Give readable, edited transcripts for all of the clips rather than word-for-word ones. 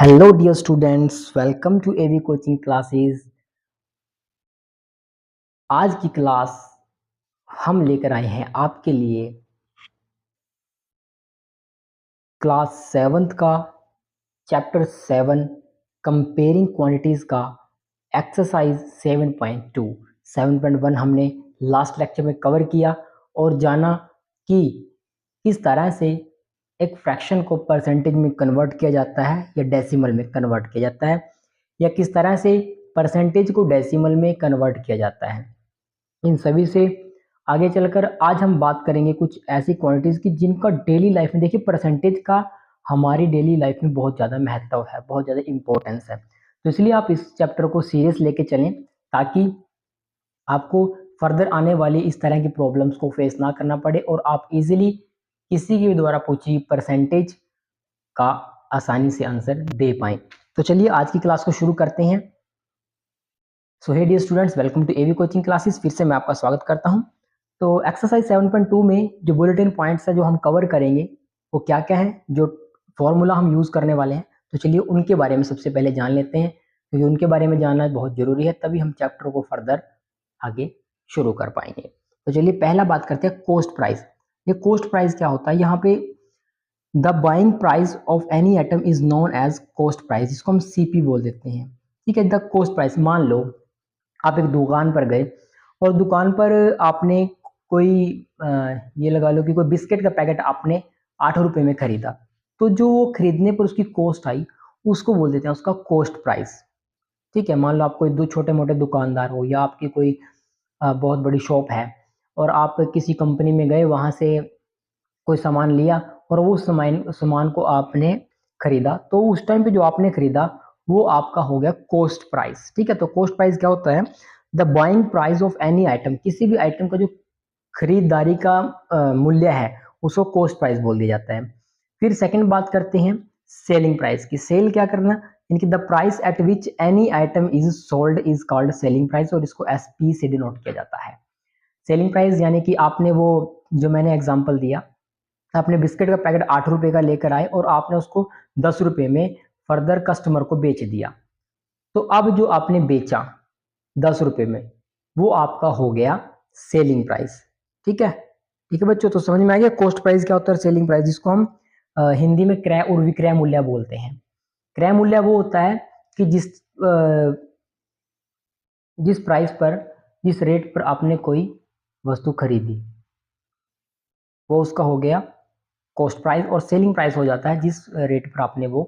Hello dear students, welcome to AV coaching classes. आज की class हम लेकर आए हैं आपके लिए क्लास सेवन्थ का चैप्टर 7 कंपेयरिंग क्वांटिटीज़ का एक्सरसाइज 7.2 7.1 हमने लास्ट लेक्चर में कवर किया और जाना कि किस तरह से एक फ्रैक्शन को परसेंटेज में कन्वर्ट किया जाता है या डेसिमल में कन्वर्ट किया जाता है, या किस तरह से परसेंटेज को डेसिमल में कन्वर्ट किया जाता है। इन सभी से आगे चलकर आज हम बात करेंगे कुछ ऐसी क्वांटिटीज़ की जिनका डेली लाइफ में, देखिए परसेंटेज का हमारी डेली लाइफ में बहुत ज़्यादा महत्व है, बहुत ज़्यादा इम्पोर्टेंस है। तो इसलिए आप इस चैप्टर को सीरियस लेके चलें ताकि आपको फर्दर आने वाली इस तरह की प्रॉब्लम्स को फेस ना करना पड़े और आप इजीली किसी के भी द्वारा पूछी परसेंटेज का आसानी से आंसर दे पाएँ। तो चलिए आज की क्लास को शुरू करते हैं। So hey dear students, welcome to AV coaching classes. फिर से मैं आपका स्वागत करता हूं। तो एक्सरसाइज 7.2 में जो बुलेटिन पॉइंट्स है जो हम कवर करेंगे वो क्या क्या है, जो फॉर्मूला हम यूज़ करने वाले हैं, तो चलिए उनके बारे में सबसे पहले जान लेते हैं, क्योंकि उनके बारे में जानना बहुत ज़रूरी है, तभी हम चैप्टर को फर्दर आगे शुरू कर पाएंगे। तो चलिए पहला बात करते हैं कॉस्ट प्राइस। ये कॉस्ट प्राइस क्या होता है? यहाँ पे the buying price of any item is known as cost price, जिसको हम सीपी बोल देते हैं। ठीक है, द कॉस्ट प्राइस। मान लो आप एक दुकान पर गए और दुकान पर आपने कोई ये लगा लो कि कोई बिस्किट का पैकेट आपने 8 रुपए में खरीदा, तो जो वो खरीदने पर उसकी कॉस्ट आई उसको बोल देते हैं उसका कॉस्ट प्राइस। ठीक है, मान लो आप कोई दो छोटे मोटे दुकानदार हो या आपकी कोई बहुत बड़ी शॉप है और आप किसी कंपनी में गए, वहां से कोई सामान लिया और वो सामान सामान को आपने खरीदा, तो उस टाइम पे जो आपने खरीदा वो आपका हो गया कॉस्ट प्राइस। ठीक है, तो कॉस्ट प्राइस क्या होता है? The buying price of any item, किसी भी आइटम का जो खरीदारी का मूल्य है उसको कॉस्ट प्राइस बोल दिया जाता है। फिर सेकंड बात करते हैं सेलिंग प्राइस की। सेल क्या करना, इनकी the price at which any item is sold is called selling price, और इसको एसपी से डिनोट किया जाता है। सेलिंग प्राइस यानी कि आपने वो, जो मैंने एग्जांपल दिया, आपने बिस्किट का पैकेट 8 रुपए का लेकर आए और आपने उसको 10 रुपए में फर्दर कस्टमर को बेच दिया, तो अब जो आपने बेचा 10 रुपए में वो आपका हो गया सेलिंग प्राइस। ठीक है, ठीक है बच्चों, तो समझ में आ गया कॉस्ट प्राइस क्या होता है, सेलिंग प्राइस, जिसको हम हिंदी में क्रय और विक्रय मूल्य बोलते हैं। क्रय मूल्य वो होता है कि जिस प्राइस पर, जिस रेट पर आपने कोई वस्तु खरीदी, वो उसका हो गया कॉस्ट प्राइस। और सेलिंग प्राइस हो जाता है जिस रेट पर आपने वो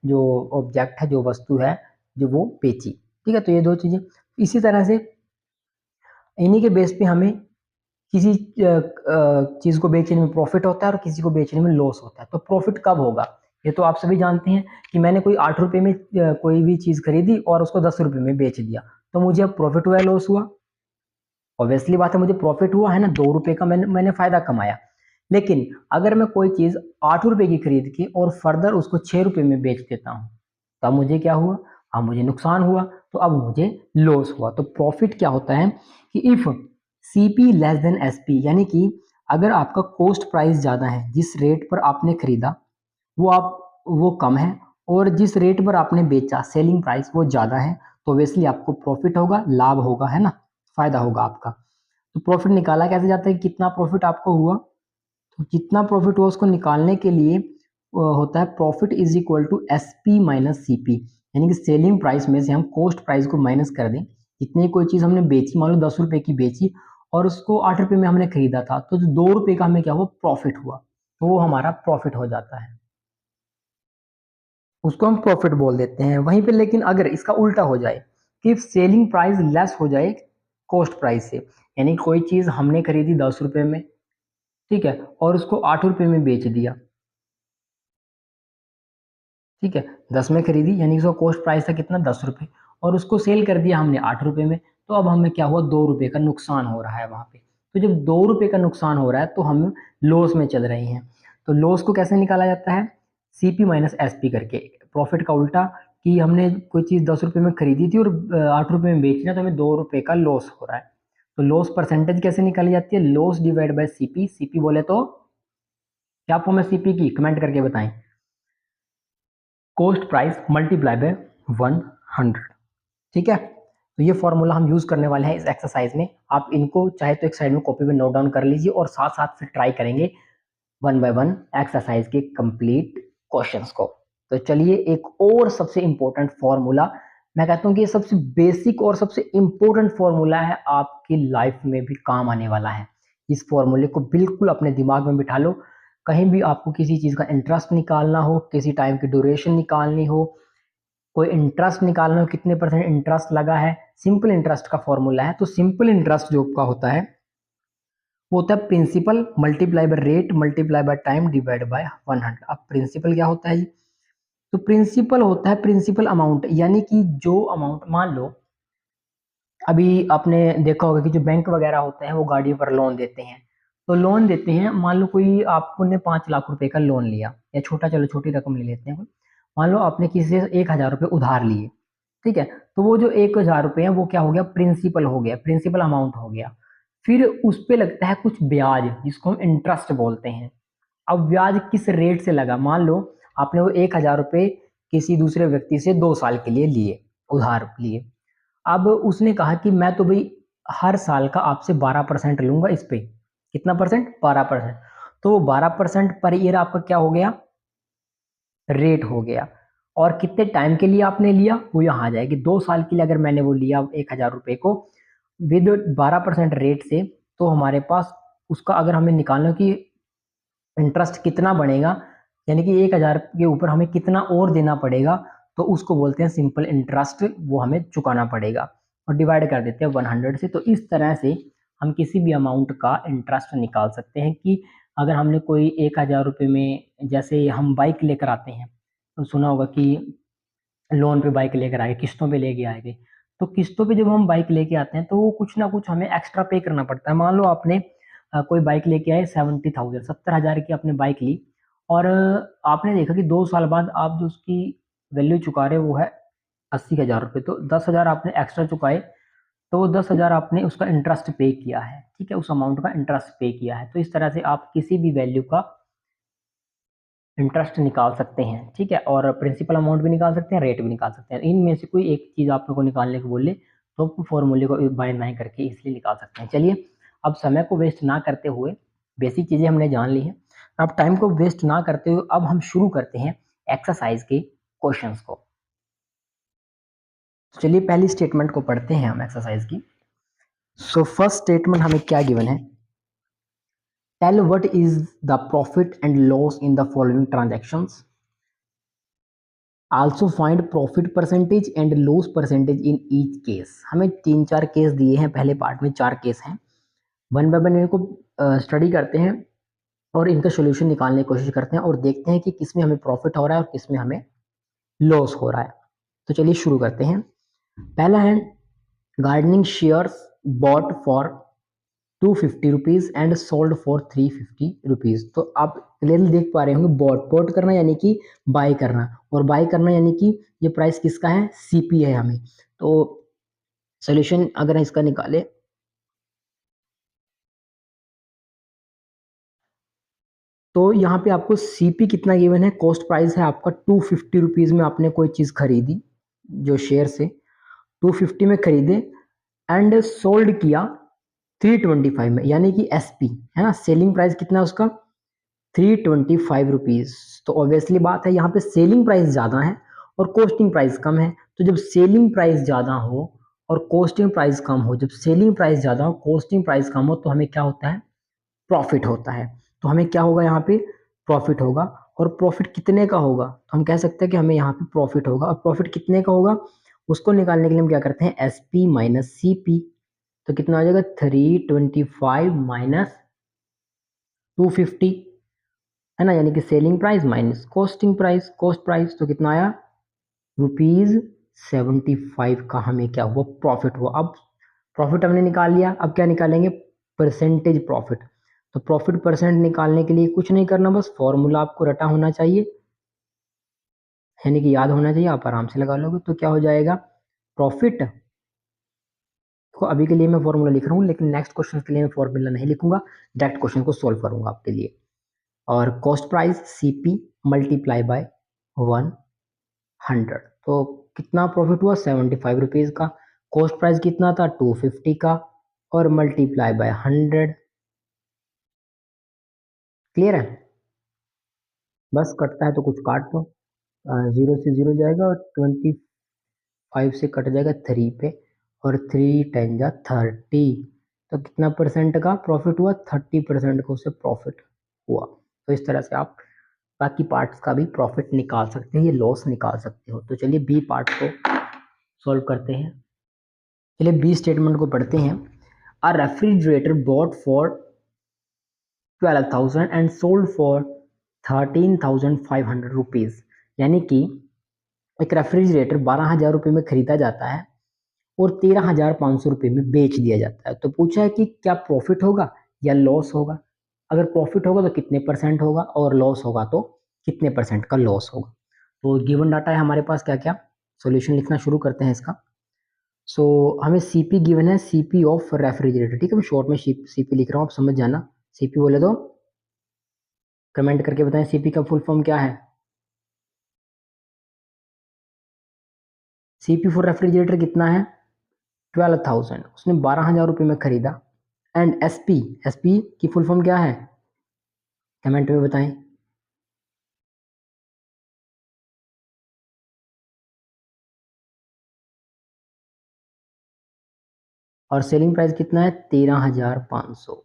जो ऑब्जेक्ट है, जो वस्तु है, जो वो बेची। ठीक है, तो ये दो चीजें। इसी तरह से इन्हीं के बेस पे हमें किसी चीज को बेचने में प्रॉफिट होता है और किसी को बेचने में लॉस होता है। तो प्रॉफिट कब होगा, ये तो आप सभी जानते हैं कि मैंने कोई 8 रुपए में कोई भी चीज खरीदी और उसको 10 रुपए में बेच दिया, तो मुझे अब प्रॉफिट हुआ या लॉस हुआ? ऑब्वियसली बात है, मुझे प्रॉफिट हुआ है ना, 2 रुपए का मैंने फायदा कमाया। लेकिन अगर मैं कोई चीज 8 रुपए की खरीद के और फर्दर उसको 6 रुपए में बेच देता हूँ, तब मुझे क्या हुआ? अब मुझे नुकसान हुआ, तो अब मुझे लॉस हुआ। तो प्रॉफिट क्या होता है कि if CP less than SP, यानी कि अगर आपका कॉस्ट प्राइस ज्यादा है, जिस रेट पर आपने खरीदा वो कम है, और जिस रेट पर आपने बेचा सेलिंग प्राइस वो ज्यादा है, तो ऑब्वियसली आपको प्रॉफिट होगा, लाभ होगा, है ना, फायदा होगा आपका। तो प्रॉफिट निकाला कैसे जाता है, कितना प्रॉफिट आपको हुआ? तो जितना प्रॉफिट हुआ उसको निकालने के लिए होता है profit is equal to S P minus C P, यानी कि सेलिंग प्राइस में से हम कॉस्ट प्राइस को माइनस कर दें। इतनी कोई चीज हमने बेची, मान लो 10 रुपए की बेची और उसको 8 रुपए में हमने खरीदा था, तो जो 2 रुपए का हमें क्या हुआ, प्रॉफिट हुआ, तो वो हमारा प्रॉफिट हो जाता है, उसको हम प्रॉफिट बोल देते हैं। वहीं पे लेकिन अगर इसका उल्टा हो जाए कि सेलिंग प्राइस लेस हो जाए कॉस्ट प्राइस से, यानी कोई चीज हमने खरीदी 10 रुपए में, ठीक है, और उसको 8 रुपए में बेच दिया। ठीक है, 10 में खरीदी यानी उसका कॉस्ट प्राइस था कितना, 10 रुपए, और उसको सेल कर दिया हमने 8 रुपए में, तो अब हमें क्या हुआ, 2 रुपए का नुकसान हो रहा है वहां पे। तो जब 2 रुपए का नुकसान हो रहा है तो हम लॉस में चल रहे हैं। तो लॉस को कैसे निकाला जाता है, सीपी माइनस एसपी करके। प्रॉफिट का उल्टा, कि हमने कोई चीज 10 रुपए में खरीदी थी और 8 रुपए में बेचना, तो हमें 2 रुपए का लॉस हो रहा है। तो लॉस परसेंटेज कैसे निकाली जाती है, loss divide by CP. CP बोले तो क्या फॉर्म है सीपी की, कमेंट करके बताएं। Cost price multiply by 100। ठीक है, तो ये फॉर्मूला हम यूज करने वाले हैं इस एक्सरसाइज में। आप इनको चाहे तो एक साइड में कॉपी में नोट डाउन कर लीजिए और साथ साथ फिर ट्राई करेंगे 1 बाय 1 एक्सरसाइज के कंप्लीट क्वेश्चंस को। तो चलिए एक और सबसे इंपॉर्टेंट फॉर्मूला, मैं कहता हूँ कि ये सबसे बेसिक और सबसे इंपॉर्टेंट फॉर्मूला है, आपकी लाइफ में भी काम आने वाला है। इस फॉर्मूले को बिल्कुल अपने दिमाग में बिठा लो। कहीं भी आपको किसी चीज का इंटरेस्ट निकालना हो, किसी टाइम की ड्यूरेशन निकालनी हो, कोई इंटरेस्ट निकालना हो, कितने परसेंट इंटरेस्ट लगा है, सिंपल इंटरेस्ट का फॉर्मूला है। तो सिंपल इंटरेस्ट जो का होता है वो होता है principal multiply by rate multiply by time divide by 100। अब प्रिंसिपल क्या होता है जी? तो प्रिंसिपल होता है प्रिंसिपल अमाउंट, यानी कि जो अमाउंट, मान लो अभी आपने देखा होगा कि जो बैंक वगैरह होते हैं वो गाड़ियों पर लोन देते हैं। तो लोन देते हैं, मान लो कोई आपको ने 5 लाख रुपए का लोन लिया, या छोटा, चलो छोटी रकम ले लेते हैं कोई। मान लो आपने किसी से 1,000 रुपये उधार लिए, ठीक है। तो वो जो 1,000 रुपये है वो क्या हो गया? प्रिंसिपल हो गया, प्रिंसिपल अमाउंट हो गया। फिर उस पे लगता है कुछ ब्याज, जिसको हम इंटरेस्ट बोलते हैं। अब ब्याज किस रेट से लगा? मान लो आपने वो 1,000 रुपये किसी दूसरे व्यक्ति से 2 साल के लिए लिए, उधार लिए। अब उसने कहा कि मैं तो भाई हर साल का आपसे 12% लूंगा इस पे। कितना परसेंट? 12%। तो वो 12% पर ईयर आपका क्या हो गया? रेट हो गया। और कितने टाइम के लिए आपने लिया वो यहाँ आ जाएगी। 2 साल के लिए अगर मैंने वो लिया 1,000 रुपये को विद 12% रेट से, तो हमारे पास उसका अगर हमें निकालना कि इंटरेस्ट कितना बनेगा, यानी कि 1,000 के ऊपर हमें कितना और देना पड़ेगा, तो उसको बोलते हैं सिंपल इंटरेस्ट, वो हमें चुकाना पड़ेगा। और डिवाइड कर देते हैं 100 से। तो इस तरह से हम किसी भी अमाउंट का इंटरेस्ट निकाल सकते हैं कि अगर हमने कोई 1,000 रुपये में, जैसे हम बाइक लेकर आते हैं, तो सुना होगा कि लोन पे बाइक लेकर आए, किस्तों पे लेके आएंगे। तो किस्तों पे जब हम बाइक लेके आते हैं तो वो कुछ ना कुछ हमें एक्स्ट्रा पे करना पड़ता है। मान लो आपने कोई बाइक लेके आए 70,000, 70,000 की आपने बाइक ली, और आपने देखा कि 2 साल बाद आप जो उसकी वैल्यू चुका रहे हो वो है 80,000 रुपये। तो 10,000 आपने एक्स्ट्रा चुकाए, तो वो 10,000 आपने उसका इंटरेस्ट पे किया है, ठीक है, उस अमाउंट का इंटरेस्ट पे किया है। तो इस तरह से आप किसी भी वैल्यू का इंटरेस्ट निकाल सकते हैं, ठीक है। और प्रिंसिपल अमाउंट भी निकाल सकते हैं, रेट भी निकाल सकते हैं। इनमें से कोई एक चीज आप लोग को निकालने को बोले तो फॉर्मूले को बाय बाय करके इसलिए निकाल सकते हैं। चलिए, अब समय को वेस्ट ना करते हुए, बेसिक चीजें हमने जान ली हैं, अब टाइम को वेस्ट ना करते हुए अब हम शुरू करते हैं एक्सरसाइज के क्वेश्चंस को। चलिए पहली स्टेटमेंट को पढ़ते हैं हम एक्सरसाइज की। सो फर्स्ट स्टेटमेंट हमें क्या गिवन है? Tell what is the profit and loss in the following transactions. Also find profit percentage and loss percentage in each case. हमें 3-4 केस दिए हैं, पहले पार्ट में 4 केस हैं। वन बाय वन इनको स्टडी करते हैं और इनका सोल्यूशन निकालने की कोशिश करते हैं और देखते हैं कि किसमें हमें प्रॉफिट हो रहा है और किसमें हमें लॉस हो रहा है। तो चलिए शुरू करते हैं। पहला है gardening shares bot for 250 rupees and sold for 350 rupees. तो आप क्लियरली देख पा रहे होंगे, बॉट बॉट करना यानी कि बाय करना, और बाय करना यानी कि ये प्राइस किसका है? सीपी है हमें। तो सोल्यूशन अगर इसका निकाले तो यहाँ पे आपको सीपी कितना गिवन है? कॉस्ट प्राइस है आपका 250 रुपीज में आपने कोई चीज खरीदी, जो शेयर से 250 में खरीदे एंड सोल्ड किया 325 में, यानी कि एसपी है ना, सेलिंग प्राइस कितना है उसका? 325 रुपीज। तो ऑब्वियसली बात है यहाँ पे सेलिंग प्राइस ज्यादा है और कॉस्टिंग प्राइस कम है। तो जब सेलिंग प्राइस ज्यादा हो और कॉस्टिंग प्राइस कम हो, जब सेलिंग प्राइस ज्यादा हो कॉस्टिंग प्राइस कम हो, तो हमें क्या होता है? प्रॉफिट होता है। तो हमें क्या होगा यहाँ पे? प्रॉफिट होगा। और प्रॉफिट कितने का होगा? तो हम कह सकते हैं कि हमें यहाँ पे प्रॉफिट होगा। और प्रॉफिट कितने का होगा उसको निकालने के लिए हम क्या करते हैं? S P minus C P. तो कितना हो जाएगा? 325 माइनस 250, है ना, यानी कि selling price minus costing price, cost price. तो कितना आया? ₹75 का हमें क्या हुआ? प्रॉफिट हुआ। अब प्रॉफिट हमने निकाल लिया, अब क्या निकालेंगे? Percentage profit. तो प्रॉफिट परसेंट निकालने के लिए कुछ नहीं करना, बस फॉर्मूला आपको रटा होना चाहिए, यानी कि याद होना चाहिए, आप आराम से लगा लोगे। तो क्या हो जाएगा? प्रॉफिट को अभी के लिए मैं फॉर्मूला लिख रहा हूँ, लेकिन नेक्स्ट क्वेश्चन के लिए मैं फॉर्मूला नहीं लिखूंगा, डायरेक्ट क्वेश्चन को सॉल्व करूंगा आपके लिए। और cost price CP multiply bye 1 100। तो कितना प्रॉफिट हुआ 75 रुपीज़ का। कॉस्ट प्राइस कितना था 250 का और मल्टीप्लाई बाय 100। क्लियर है? बस कटता है तो कुछ काट दो। 0 से 0 जाएगा और 25 से कट जाएगा 3 पे और 3 10 जा 30। तो कितना परसेंट का प्रॉफिट हुआ 30% का उससे प्रॉफिट हुआ। तो इस तरह से आप बाकी पार्ट्स का भी प्रॉफिट निकाल सकते हैं, ये लॉस निकाल सकते हो। तो चलिए बी पार्ट को सॉल्व करते हैं। चलिए बी स्टेटमेंट को पढ़ते हैं। A refrigerator bought for 12,000 and sold for 13,500 rupees. यानी कि एक रेफ्रिजरेटर 12,000 रुपये में खरीदा जाता है और 13,500 रुपये में बेच दिया जाता है। तो पूछा है कि क्या प्रॉफिट होगा या लॉस होगा। अगर प्रॉफिट होगा तो कितने परसेंट होगा और लॉस होगा तो कितने परसेंट का लॉस होगा। तो गिवन डाटा है हमारे पास क्या क्या। सॉल्यूशन लिखना शुरू करते हैं इसका। सो हमें सीपी गिवन है, सीपी ऑफ रेफ्रिजरेटर। ठीक है, मैं शॉर्ट में सीपी लिख रहा हूँ, आप समझ जाना। सीपी बोले तो कमेंट करके बताएं सीपी का फुल फॉर्म क्या है। सीपी फॉर रेफ्रिजरेटर कितना है 12,000, उसने 12,000 रुपये में खरीदा। एंड एसपी, एसपी की फुल फॉर्म क्या है कमेंट में बताएं। और सेलिंग प्राइस कितना है 13,500।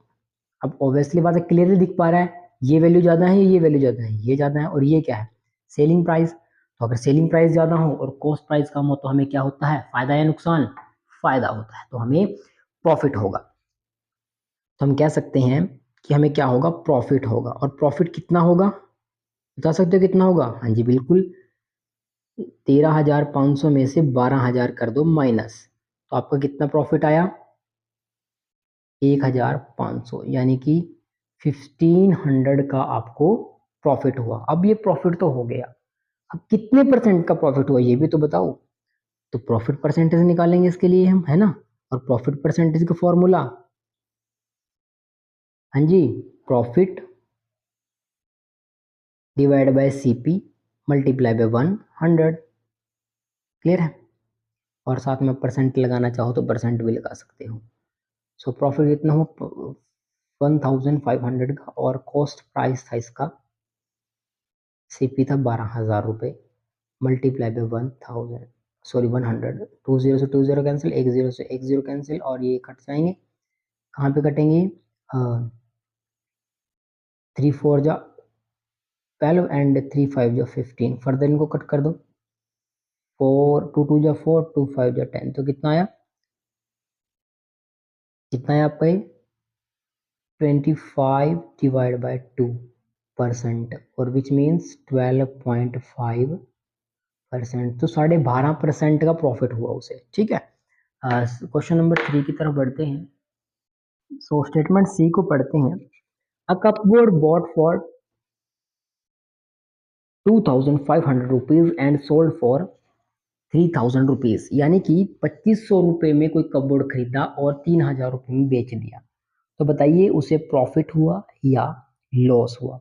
अब ऑब्वियसली बात है, क्लियरली दिख पा रहा है ये वैल्यू ज़्यादा है, ये वैल्यू ज़्यादा है, ये ज़्यादा है और ये क्या है सेलिंग प्राइस। तो अगर सेलिंग प्राइस ज़्यादा हो और कॉस्ट प्राइस कम हो तो हमें क्या होता है, फायदा या नुकसान। फायदा होता है, तो हमें प्रॉफिट होगा। तो हम कह सकते हैं कि हमें क्या होगा, प्रॉफिट होगा। और प्रॉफिट कितना होगा बता सकते हो कितना होगा। हाँ जी बिल्कुल, 13,500 में से 12,000 कर दो माइनस, तो आपका कितना प्रॉफिट आया 1,500, यानी कि 1500 का आपको प्रॉफिट हुआ। अब ये प्रॉफिट तो हो गया, अब कितने परसेंट का प्रॉफिट हुआ ये भी तो बताओ। तो प्रॉफिट परसेंटेज निकालेंगे इसके लिए हम, है ना। और प्रॉफिट परसेंटेज का फॉर्मूला, हाँ जी, profit divide by CP multiply by 100। Clear है? और साथ में परसेंट लगाना चाहो तो परसेंट भी लगा सकते हो। सो प्रॉफिट कितना हो 1,500 का और कॉस्ट प्राइस था इसका, सीपी था 12,000 रुपये मल्टीप्लाई बाय 1,000, सॉरी 100। 20 से 20 कैंसिल, 10 से 10 कैंसिल और ये कट जाएंगे। कहाँ पे कटेंगे 3 4 जा 12 एंड 3 5 जा 15। फर्दर इनको कट कर दो, 4 2 2 जा 4 2 5 जा 10। तो कितना आया, कितना है आपका ये 25 डिवाइड बाय 2% और विच मीन्स 12.5%। तो 12.5% का प्रॉफिट हुआ उसे। ठीक है, क्वेश्चन नंबर 3 की तरफ बढ़ते हैं। सो स्टेटमेंट सी को पढ़ते हैं। A cupboard bought for 2,500 rupees and sold for 3,000 rupees. यानी कि 2,500 रुपये में कोई कपबोर्ड खरीदा और 3,000 रुपये में बेच दिया। तो बताइए उसे प्रॉफिट हुआ या लॉस हुआ।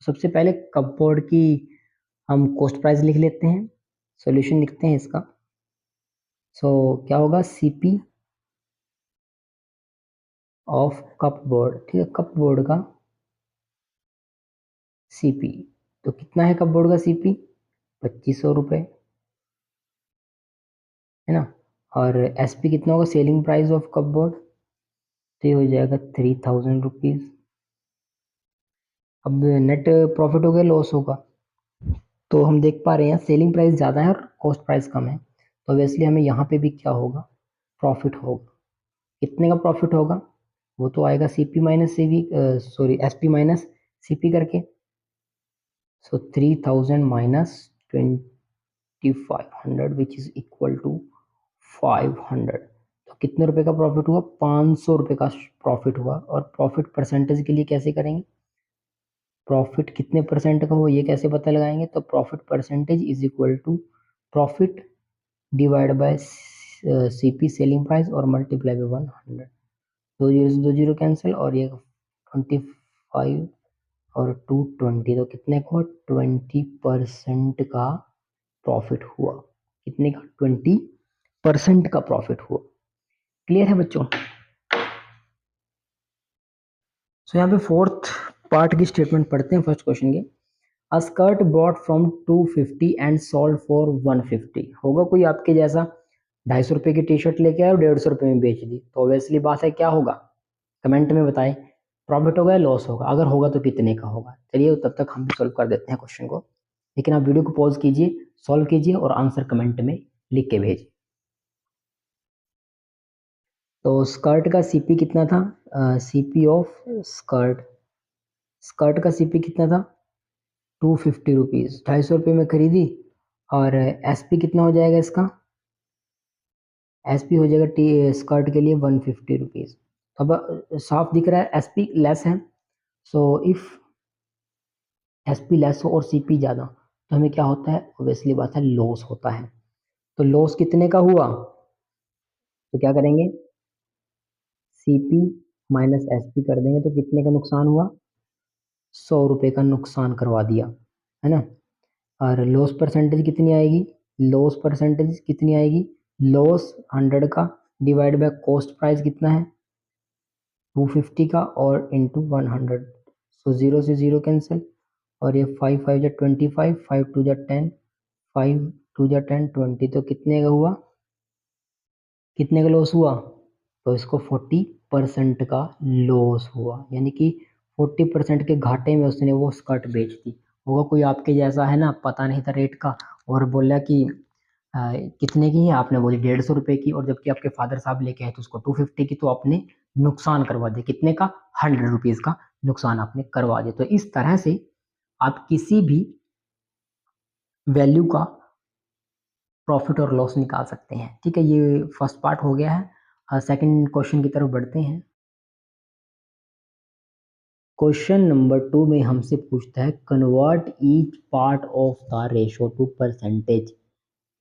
सबसे पहले कपबोर्ड की हम कॉस्ट प्राइस लिख लेते हैं, सॉल्यूशन लिखते हैं इसका। सो क्या होगा सीपी ऑफ कपबोर्ड। ठीक है, कपबोर्ड का सीपी, तो कितना है कपबोर्ड का सीपी 2,500 रुपये, है ना। और एसपी कितना होगा सेलिंग प्राइस ऑफ कपबोर्ड, तो ये हो जाएगा 3,000 रुपीज। अब नेट प्रॉफिट हो गया लॉस होगा। तो हम देख पा रहे हैं सेलिंग प्राइस ज़्यादा है और कॉस्ट प्राइस कम है, तो ऑब्वियसली हमें यहाँ पे भी क्या होगा, प्रॉफिट होगा। कितने का प्रॉफिट होगा वो तो आएगा CP minus CV, sorry SP minus CP करके। सो 3,000 माइनस 2,500 विच इज इक्वल टू 500। तो कितने रुपए का प्रॉफिट हुआ 500 रुपये का प्रॉफिट हुआ। और प्रॉफिट परसेंटेज के लिए कैसे करेंगे, प्रॉफिट कितने परसेंट का हो ये कैसे पता लगाएंगे। तो profit percentage is equal to profit divide by CP selling price और मल्टीप्लाई बाय 100। 2 जीरो से 2 जीरो कैंसिल और ये 25 और 220। तो कितने को 20% का प्रॉफिट हुआ। कितने का? 20% का प्रॉफिट हुआ। क्लियर है बच्चों? सो यहाँ पे फोर्थ पार्ट की स्टेटमेंट पढ़ते हैं फर्स्ट क्वेश्चन के। A skirt bought from 250 and sold for 150। होगा कोई आपके जैसा 250 रुपये की टी शर्ट लेके आया और 150 रुपये में बेच दी, तो ऑब्वियसली बात है क्या होगा? कमेंट में बताएं, प्रॉफिट होगा या लॉस होगा? अगर होगा तो कितने का होगा? चलिए तब तक हम भी सॉल्व कर देते हैं क्वेश्चन को, लेकिन आप वीडियो को पॉज कीजिए, सॉल्व कीजिए और आंसर कमेंट में लिख के भेजिए। तो स्कर्ट का सीपी कितना था? सीपी ऑफ स्कर्ट, स्कर्ट का सीपी कितना था? 250 रुपीज़, 250 रुपये में खरीदी। और एसपी कितना हो जाएगा इसका? एसपी हो जाएगा टी स्कर्ट के लिए 150 रुपीज़। अब साफ दिख रहा है एसपी लेस है, सो इफ एसपी लेस हो और सीपी ज़्यादा तो हमें क्या होता है? ऑब्वियसली बात है लॉस होता है। तो लॉस कितने का हुआ? तो क्या करेंगे? सीपी माइनस एसपी कर देंगे, तो कितने का नुकसान हुआ? 100 रुपये का नुकसान करवा दिया, है ना। और लॉस परसेंटेज कितनी आएगी? लॉस परसेंटेज कितनी आएगी? लॉस 100 का डिवाइड बाय कॉस्ट प्राइस कितना है? 250 का और इंटू 100। सो 0 से 0 कैंसिल, और ये 5 5 जा 25, 5 2 जा 10, 5 2 जा 10 20। तो कितने का हुआ? कितने का लॉस हुआ? तो इसको 40% का लॉस हुआ, यानी कि 40% के घाटे में उसने वो स्कर्ट बेच दी। होगा कोई आपके जैसा, है ना, पता नहीं था रेट का और बोला कि कितने की है? आपने बोली 150 रुपये की, और जबकि आपके फादर साहब लेके आए तो उसको 250 की, तो आपने नुकसान करवा दिया। कितने का? 100 रुपीज़ का नुकसान आपने करवा दिया। तो इस तरह से आप किसी भी वैल्यू का प्रॉफिट और लॉस निकाल सकते हैं। ठीक है, ये फर्स्ट पार्ट हो गया है। सेकंड क्वेश्चन की तरफ बढ़ते हैं। क्वेश्चन नंबर 2 में हमसे पूछता है convert each part of the ratio two percentage.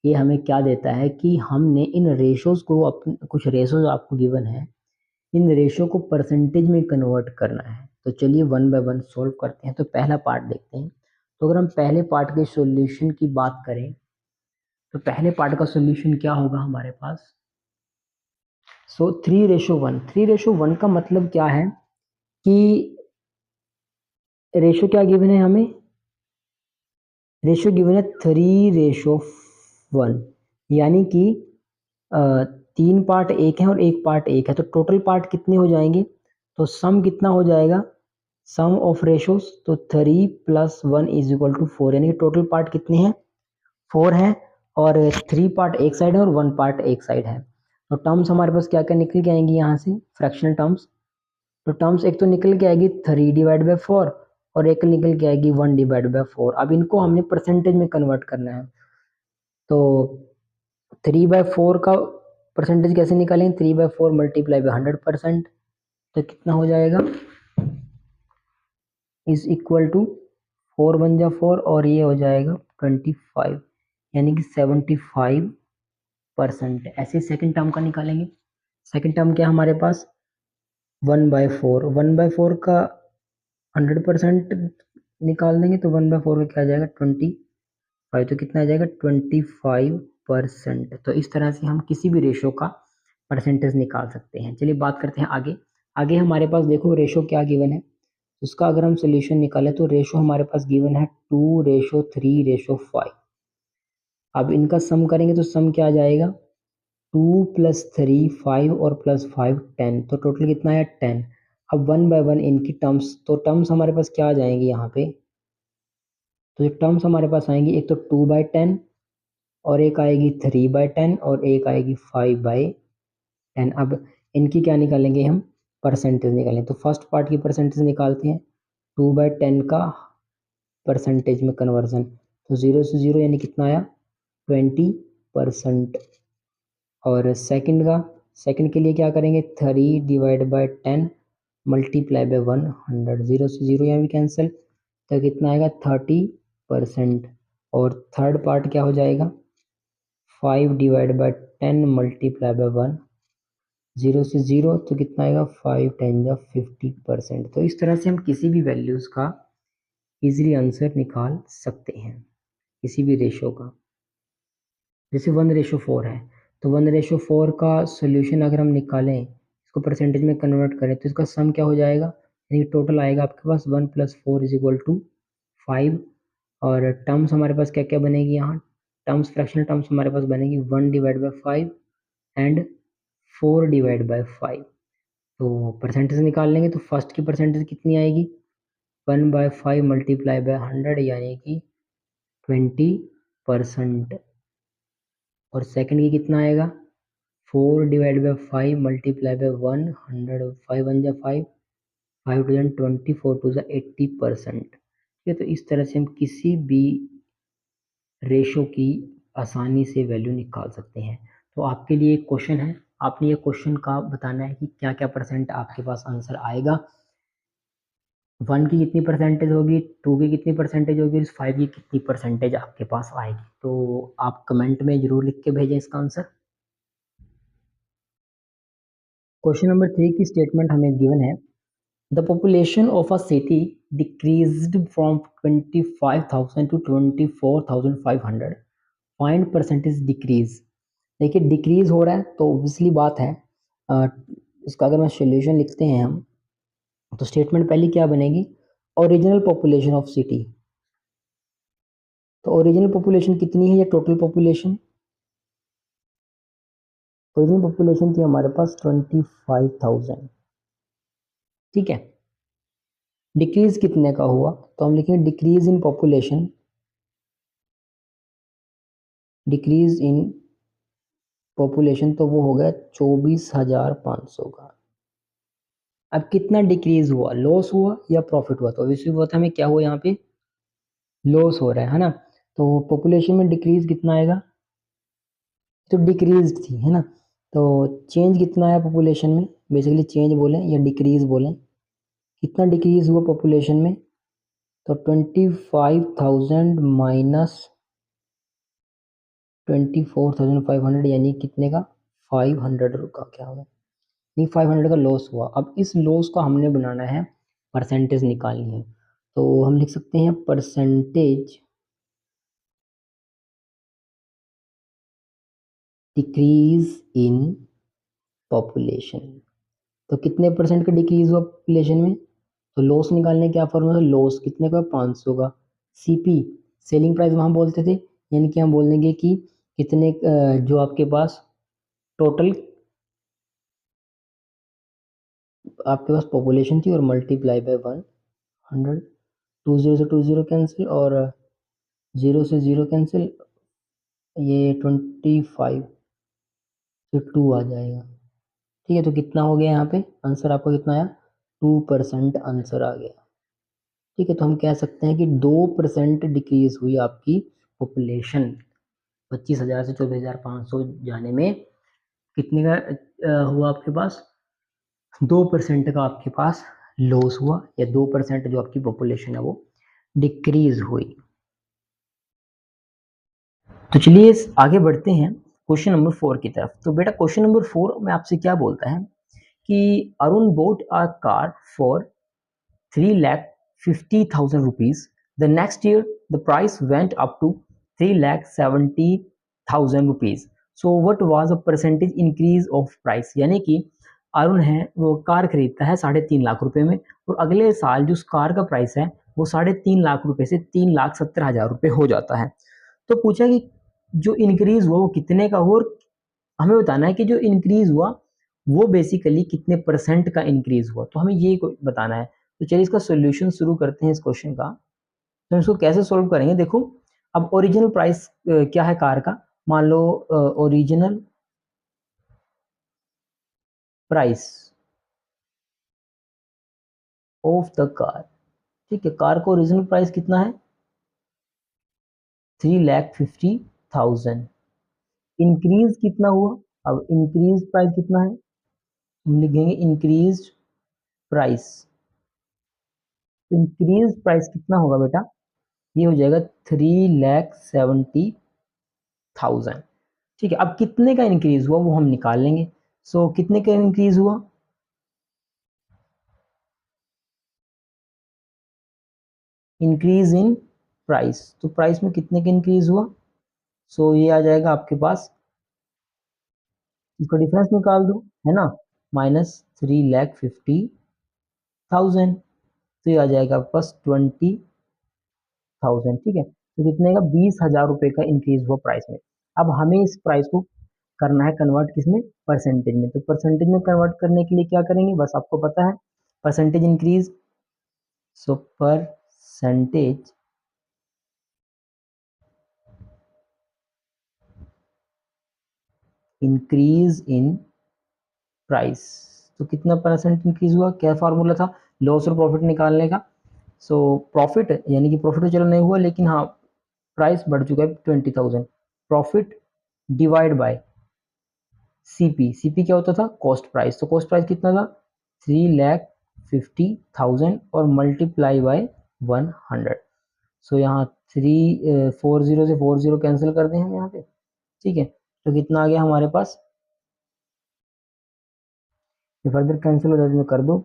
ये हमें क्या देता है कि हमने इन रेशोज को, कुछ रेशोज आपको गिवन है, इन रेशो को परसेंटेज में कन्वर्ट करना है। तो चलिए वन बाय वन सॉल्व करते हैं। तो पहला पार्ट देखते हैं। तो अगर हम पहले पार्ट के सॉल्यूशन की बात करें तो पहले पार्ट का सॉल्यूशन क्या होगा हमारे पास? सो 3:1। 3:1 का मतलब क्या है कि रेशो क्या गिवन है हमें? रेशो गिवन है 3:1, यानी कि 3 पार्ट एक है और 1 पार्ट एक है, तो टोटल पार्ट कितने हो जाएंगे? तो सम कितना हो जाएगा? सम ऑफ रेशोस, तो 3 + 1 = 4, यानी कि टोटल पार्ट कितने हैं? 4 है, और 3 पार्ट एक साइड है और 1 पार्ट एक साइड है। तो टर्म्स हमारे पास क्या क्या निकल के आएंगी यहाँ से? Fractional terms. तो टर्म्स एक तो निकल के आएगी 3/4 और एक निकल के आएगी 1/4। अब इनको हमने परसेंटेज में कन्वर्ट करना है। तो 3/4 का परसेंटेज कैसे निकालेंगे? 3/4 मल्टीप्लाई बाय 100%, तो कितना हो जाएगा? इज इक्वल टू 4 1 जा 4 और ये हो जाएगा 25, यानी कि 75%। ऐसे सेकंड टर्म का निकालेंगे। सेकंड टर्म क्या हमारे पास? 1/4। 1/4 का 100% निकाल देंगे तो 1/4 का क्या आ जाएगा? 25। तो कितना आ जाएगा? 25%। तो इस तरह से हम किसी भी रेशो का परसेंटेज निकाल सकते हैं। चलिए बात करते हैं आगे। आगे हमारे पास देखो रेशो क्या गिवन है, उसका अगर हम सोल्यूशन निकालें तो रेशो हमारे पास गिवन है 2:3:5। अब इनका सम करेंगे तो सम क्या आ जाएगा? 2 + 3 5 और +5 10, तो टोटल कितना है? 10। अब 1/1 इनकी टर्म्स, तो टर्म्स हमारे पास क्या आ जाएंगी यहाँ पे? तो ये टर्म्स हमारे पास आएंगी, एक तो 2/10 और एक आएगी 3/10 और एक आएगी 5/10। अब इनकी क्या निकालेंगे हम? परसेंटेज निकालेंगे। तो फर्स्ट पार्ट की परसेंटेज निकालते हैं, 2/10 का परसेंटेज में कन्वर्जन, तो 0 से 0 यानी कितना आया? 20%। और सेकंड के लिए क्या करेंगे? 3/10 मल्टीप्लाई बाय 100, 0 से 0 यहाँ भी कैंसिल, तो कितना आएगा? 30%। और थर्ड पार्ट क्या हो जाएगा? 5/10 मल्टीप्लाई बाय 1, 0 से 0, तो कितना आएगा? 5 10 जा 50%। तो इस तरह से हम किसी भी वैल्यूज़ का इजीली आंसर निकाल सकते हैं, किसी भी रेशो का। जैसे 1:4 है, तो 1:4 का सोल्यूशन अगर हम निकालें, इसको परसेंटेज में कन्वर्ट करें, तो इसका सम क्या हो जाएगा, यानी टोटल आएगा आपके पास 1 + 4 = 5। और टर्म्स हमारे पास क्या क्या बनेगी यहाँ, टर्म्स फ्रैक्शनल टर्म्स हमारे पास बनेगी 1/5 एंड 4/5। तो परसेंटेज निकाल लेंगे, तो फर्स्ट की परसेंटेज कितनी आएगी, 1/5 मल्टीप्लाई बाय 100 यानी कि 20%। और सेकंड की कितना आएगा, 4/5 मल्टीप्लाई बाय 100, 5 1 जा 5, 5 2 20, 4 2 80%। ठीक है, तो इस तरह से हम किसी भी रेशो की आसानी से वैल्यू निकाल सकते हैं। तो आपके लिए एक क्वेश्चन है, आपने ये क्वेश्चन का बताना है कि क्या क्या परसेंट आपके पास आंसर आएगा। 1 की कितनी परसेंटेज होगी, 2 की कितनी परसेंटेज होगी, 5 की कितनी परसेंटेज आपके पास आएगी। तो आप कमेंट में जरूर लिख के भेजें इसका आंसर। क्वेश्चन नंबर 3 की स्टेटमेंट हमें गिवन है, the population of a city decreased from 25,000 to 24,500, find percentage decrease. देखिए डिक्रीज हो रहा है तो ऑब्वियसली बात है, अ, इसका अगर मैं सोल्यूशन लिखते हैं हम, तो स्टेटमेंट पहली क्या बनेगी, ओरिजिनल पॉपुलेशन ऑफ सिटी। तो ओरिजिनल पॉपुलेशन कितनी है या टोटल पॉपुलेशन, ओरिजिनल पॉपुलेशन थी हमारे पास 25,000। ठीक है, डिक्रीज कितने का हुआ, तो हम लिखेंगे decrease in population, decrease in population, तो वो हो गया 24,500 का। अब कितना डिक्रीज हुआ, लॉस हुआ या प्रॉफिट हुआ, तो ऑब्वियसली बात हमें क्या हुआ यहाँ पे, लॉस हो रहा है ना। तो पॉपुलेशन में डिक्रीज कितना आएगा, तो डिक्रीज थी है ना, तो चेंज कितना आया पॉपुलेशन में, बेसिकली चेंज बोलें या डिक्रीज बोलें, कितना डिक्रीज हुआ पॉपुलेशन में, तो 25,000 माइनस 24,500 यानी कितने का, 500 का क्या होगा, नहीं 500 का लॉस हुआ। अब इस लॉस का हमने बनाना है, परसेंटेज निकालनी है, तो हम लिख सकते हैं परसेंटेज डिक्रीज इन पॉपुलेशन। तो कितने परसेंट का डिक्रीज हुआ पॉपुलेशन में, तो लॉस निकालने क्या फॉर्मूला, लॉस कितने का, 500 का। सीपी सेलिंग प्राइस वहाँ बोलते थे, यानी कि हम बोल देंगे कि कितने जो आपके पास टोटल आपके पास पॉपुलेशन थी और मल्टीप्लाई बाय 100, 20 से 20 कैंसिल और 0 से 0 कैंसिल, ये 25 से 2 आ जाएगा। ठीक है, तो कितना हो गया यहाँ पे आंसर आपका कितना आया, 2% आंसर आ गया। ठीक है, तो हम कह सकते हैं कि 2% डिक्रीज हुई आपकी पॉपुलेशन, 25,000 से 24,500 जाने में कितने का हुआ आपके पास, 2% का आपके पास लॉस हुआ, या 2% जो आपकी पॉपुलेशन है वो डिक्रीज हुई। तो चलिए आगे बढ़ते हैं क्वेश्चन नंबर 4 की तरफ। तो बेटा क्वेश्चन नंबर 4 में आपसे क्या बोलता है कि Arun boat a car for 3,50,000 rupees. The next year, the price went up to 3,70,000 rupees. So what was the percentage increase of price? यानी कि अरुण है वो कार खरीदता है 3.5 लाख रुपए में, और अगले साल जो उस कार का प्राइस है वो 3.5 लाख रुपए से 3,70,000 रुपए हो जाता है। तो पूछा कि जो इंक्रीज हुआ वो कितने का हुआ, और हमें बताना है कि जो इंक्रीज हुआ वो बेसिकली कितने परसेंट का इंक्रीज हुआ, तो हमें ये बताना है। तो चलिए इसका सॉल्यूशन शुरू करते हैं इस क्वेश्चन का। तो इसको कैसे सॉल्व करेंगे, देखो अब ओरिजिनल प्राइस क्या है कार का, मान लो original price of the car. ठीक है, कार का ओरिजिनल प्राइस कितना है, 3,50,000। इंक्रीज कितना हुआ, अब इंक्रीज प्राइस कितना है, हम लिखेंगे इंक्रीज प्राइस। इंक्रीज प्राइस कितना होगा बेटा, ये हो जाएगा 3,70,000। ठीक है, अब कितने का इंक्रीज हुआ वो हम निकाल लेंगे। सो कितने का इंक्रीज हुआ, इंक्रीज इन प्राइस, तो प्राइस में कितने का इंक्रीज हुआ, सो ये आ जाएगा आपके पास, इसको डिफरेंस निकाल दो, है ना, -3,50,000, तो ये आ जाएगा आपके पास 20,000, ठीक है। तो कितने का 20,000 रुपये का इंक्रीज हुआ प्राइस में। अब हमें इस प्राइस को करना है कन्वर्ट किसमें, परसेंटेज में। तो परसेंटेज में कन्वर्ट करने के लिए क्या करेंगे, बस आपको पता है percentage increase, so percentage increase in price. तो कितना परसेंट इंक्रीज हुआ, क्या फॉर्मूला था लॉस और प्रॉफिट निकालने का। सो प्रॉफिट, यानी कि प्रॉफिट तो चलो नहीं हुआ, लेकिन हाँ प्राइस बढ़ चुका है 20,000, profit divide by CP, CP क्या होता था, कॉस्ट प्राइस। तो कॉस्ट प्राइस कितना था 3,50,000 और मल्टीप्लाई बाय 100। सो यहाँ 340 से 40 कैंसिल कर दें हम यहाँ पे, ठीक है। तो कितना आ गया हमारे पास, ये फर्दर कैंसिल हो जाए तो कर दो,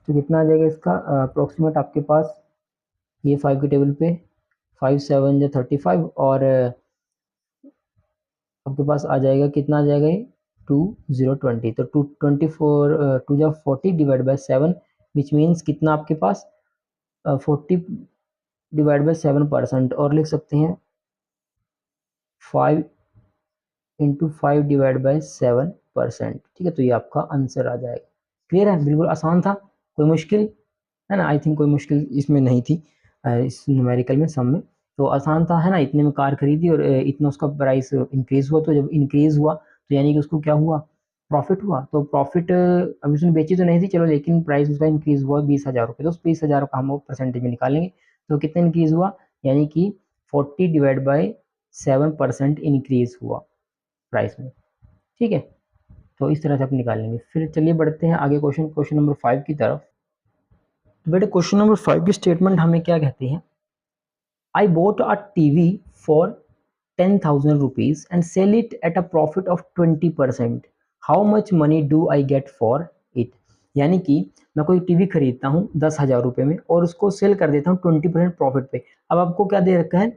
तो कितना आ जाएगा इसका अप्रोक्सीमेट आपके पास, ये 5 के टेबल पे 5 7 या 35, और आपके पास आ जाएगा कितना आ जाएगा ये 2020, तो 224 2 जा 40 डिवाइड बाय 7, विच मीन्स कितना आपके पास 40 डिवाइड बाय 7%, और लिख सकते हैं 5 इंटू 5 डिवाइड बाय 7%, ठीक है। तो ये आपका आंसर आ जाएगा। क्लियर है, बिल्कुल आसान था, कोई मुश्किल है ना, आई थिंक कोई मुश्किल इसमें नहीं थी, इस न्यूमेरिकल में सम में, तो आसान था, है ना। इतने में कार खरीदी और इतना उसका प्राइस इंक्रीज हुआ, तो जब इंक्रीज हुआ तो यानी कि उसको क्या हुआ, प्रॉफिट हुआ। तो प्रॉफिट अभी उसने बेची तो नहीं थी चलो, लेकिन प्राइस उसका इंक्रीज हुआ 20,000 रुपये, तो उस 20,000 का हम परसेंटेज में निकालेंगे। तो कितना इंक्रीज हुआ, यानी कि 40 डिवाइड बाई 7% इंक्रीज हुआ प्राइस में, ठीक है। तो इस तरह से आप निकालेंगे। फिर चलिए बढ़ते हैं आगे क्वेश्चन नंबर 5 की तरफ। तो बेटे क्वेश्चन नंबर 5 की स्टेटमेंट हमें क्या कहती है, I bought a TV for 10,000 rupees and sell it at a profit of 20%. How much money do I get for it? यानी कि मैं कोई टीवी खरीदता हूँ 10,000 रुपये में और उसको सेल कर देता हूँ 20% प्रॉफिट पे। अब आपको क्या दे रखा है,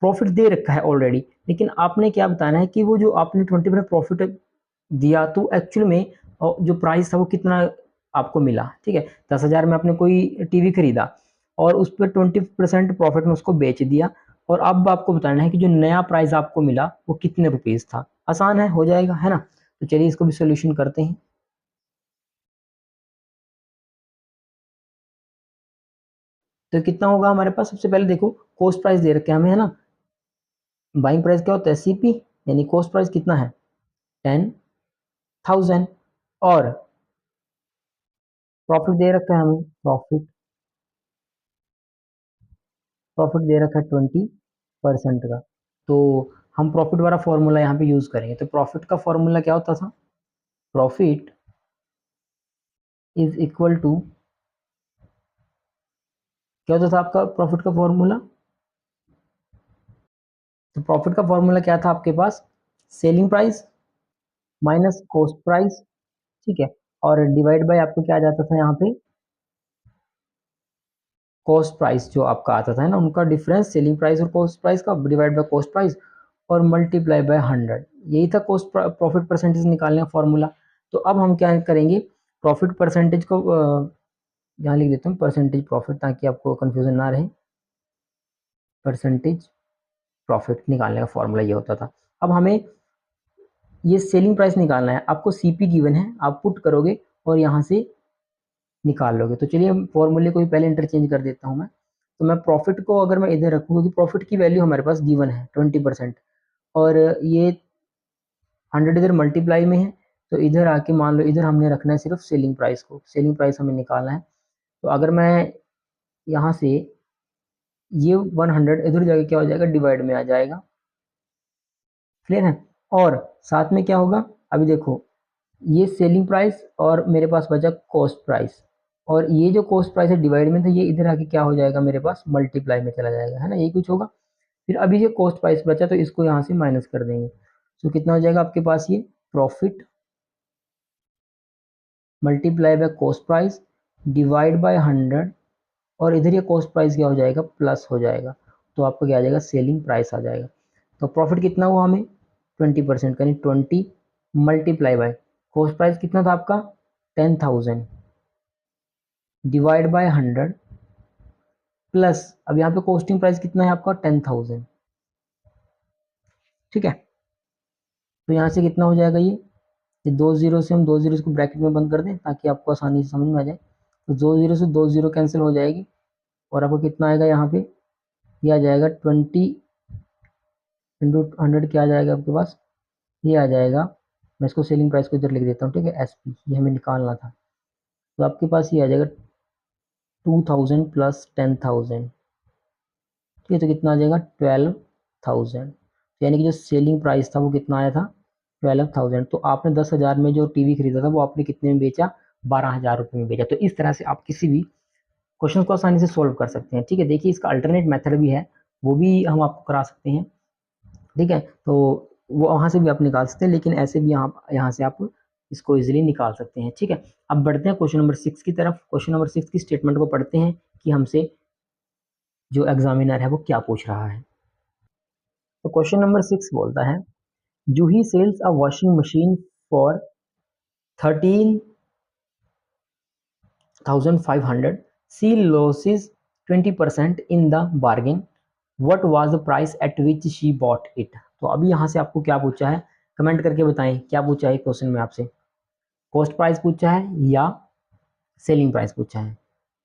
प्रॉफिट दे रखा है ऑलरेडी, लेकिन आपने क्या बताना है कि वो जो आपने 20% प्रॉफिट दिया तो एक्चुअल में जो प्राइस था वो कितना आपको मिला, ठीक है। 10,000 में आपने कोई टीवी खरीदा और उस पर 20% प्रॉफिट में उसको बेच दिया, और अब आपको बताना है कि जो नया प्राइस आपको मिला वो कितने रुपीस था। आसान है, हो जाएगा, है ना। तो चलिए इसको भी सोल्यूशन करते हैं। तो कितना होगा हमारे पास, सबसे पहले देखो कॉस्ट प्राइस दे रखे हैं हमें, है ना। बाइंग प्राइस क्या होता है, सीपी, यानी कॉस्ट प्राइस कितना है 10,000, और प्रॉफिट दे रखा है हमें, प्रॉफिट प्रॉफिट दे रखा है 20% का। तो हम प्रॉफिट वाला फॉर्मूला यहाँ पे यूज करेंगे। तो प्रॉफिट का फॉर्मूला क्या होता था, प्रॉफिट इज इक्वल टू, क्या होता था आपका प्रॉफिट का फॉर्मूला, तो प्रॉफिट का फॉर्मूला क्या था आपके पास, selling price minus cost price, ठीक है, और डिवाइड बाय आपको क्या आ जाता था यहाँ पे, कॉस्ट प्राइस जो आपका आता था, है ना, उनका डिफरेंस सेलिंग प्राइस और कॉस्ट प्राइस का डिवाइड बाय कॉस्ट प्राइस और मल्टीप्लाई बाय 100, यही था कॉस्ट प्रॉफिट परसेंटेज निकालने का फॉर्मूला। तो अब हम क्या करेंगे, प्रॉफिट परसेंटेज को यहाँ लिख देता हूँ परसेंटेज प्रॉफिट, ताकि आपको कंफ्यूजन ना रहे। परसेंटेज प्रॉफिट निकालने का फॉर्मूला ये होता था। अब हमें ये सेलिंग प्राइस निकालना है, आपको सीपी गिवन है, आप पुट करोगे और यहाँ से निकाल लोगे। तो चलिए फॉर्मूले को भी पहले इंटरचेंज कर देता हूँ मैं। तो मैं प्रॉफिट को अगर मैं इधर रखूँगा, कि प्रॉफिट की वैल्यू हमारे पास गिवन है 20%, और ये 100 इधर मल्टीप्लाई में है, तो इधर आके मान लो इधर हमने रखना है सिर्फ सेलिंग प्राइस को, सेलिंग प्राइस हमें निकालना है। तो अगर मैं यहाँ से ये 100 इधर जाके क्या हो जाएगा, डिवाइड में आ जाएगा, क्लियर है। और साथ में क्या होगा, अभी देखो ये सेलिंग प्राइस और मेरे पास बचा कॉस्ट प्राइस, और ये जो कॉस्ट प्राइस है डिवाइड में, तो ये इधर आके क्या हो जाएगा मेरे पास, मल्टीप्लाई में चला जाएगा, है ना, यही कुछ होगा। फिर अभी ये कॉस्ट प्राइस बचा तो इसको यहाँ से माइनस कर देंगे, तो कितना हो जाएगा आपके पास, ये profit multiply by cost price divide by 100, और इधर ये कॉस्ट प्राइस क्या हो जाएगा, प्लस हो जाएगा, तो आपको क्या आ जाएगा, सेलिंग प्राइस आ जाएगा। तो प्रॉफिट कितना हुआ हमें 20%, यानी 20 मल्टीप्लाई बाय कॉस्ट प्राइस कितना था आपका 10,000 डिवाइड बाय 100 प्लस अब यहाँ पे कॉस्टिंग प्राइस कितना है आपका 10,000। ठीक है, तो यहाँ से कितना हो जाएगा ये 2 जीरो से हम 2 जीरो को ब्रैकेट में बंद कर दें ताकि आपको आसानी से समझ में आ जाए। तो 2 जीरो से 2 जीरो कैंसिल हो जाएगी और आपको कितना आएगा यहाँ पे ये आ जाएगा 20 × 100 क्या आ जाएगा आपके पास ये आ जाएगा। मैं इसको सेलिंग प्राइस को इधर लिख देता हूँ, ठीक है, SP ये हमें निकालना था। तो आपके पास ये आ जाएगा 2000 प्लस 10,000, ठीक है, तो कितना आ जाएगा 12,000। तो यानी कि जो सेलिंग प्राइस था वो कितना आया था 12,000। तो आपने 10,000 में जो टीवी खरीदा था वो आपने कितने में बेचा 12,000 रुपये में बेचा। तो इस तरह से आप किसी भी क्वेश्चन को आसानी से सोल्व कर सकते हैं। ठीक है, देखिए इसका अल्टरनेट मेथड भी है, वो भी हम आपको करा सकते हैं। ठीक है, तो वो वहाँ से भी आप निकाल सकते हैं, लेकिन ऐसे भी यहाँ से आप इसको इजीली निकाल सकते हैं। ठीक है, अब बढ़ते हैं क्वेश्चन नंबर 6 की तरफ। क्वेश्चन नंबर 6 की स्टेटमेंट को पढ़ते हैं कि हमसे जो एग्जामिनर है वो क्या पूछ रहा है। तो क्वेश्चन नंबर 6 बोलता है Juhi sells a washing machine for 13,500, she loses 20% in the bargain, what was the price at which she bought it. तो अभी यहाँ से आपको क्या पूछा है, कमेंट करके बताएं क्या पूछा है क्वेश्चन में आपसे, कॉस्ट प्राइस पूछा है या सेलिंग प्राइस पूछा है।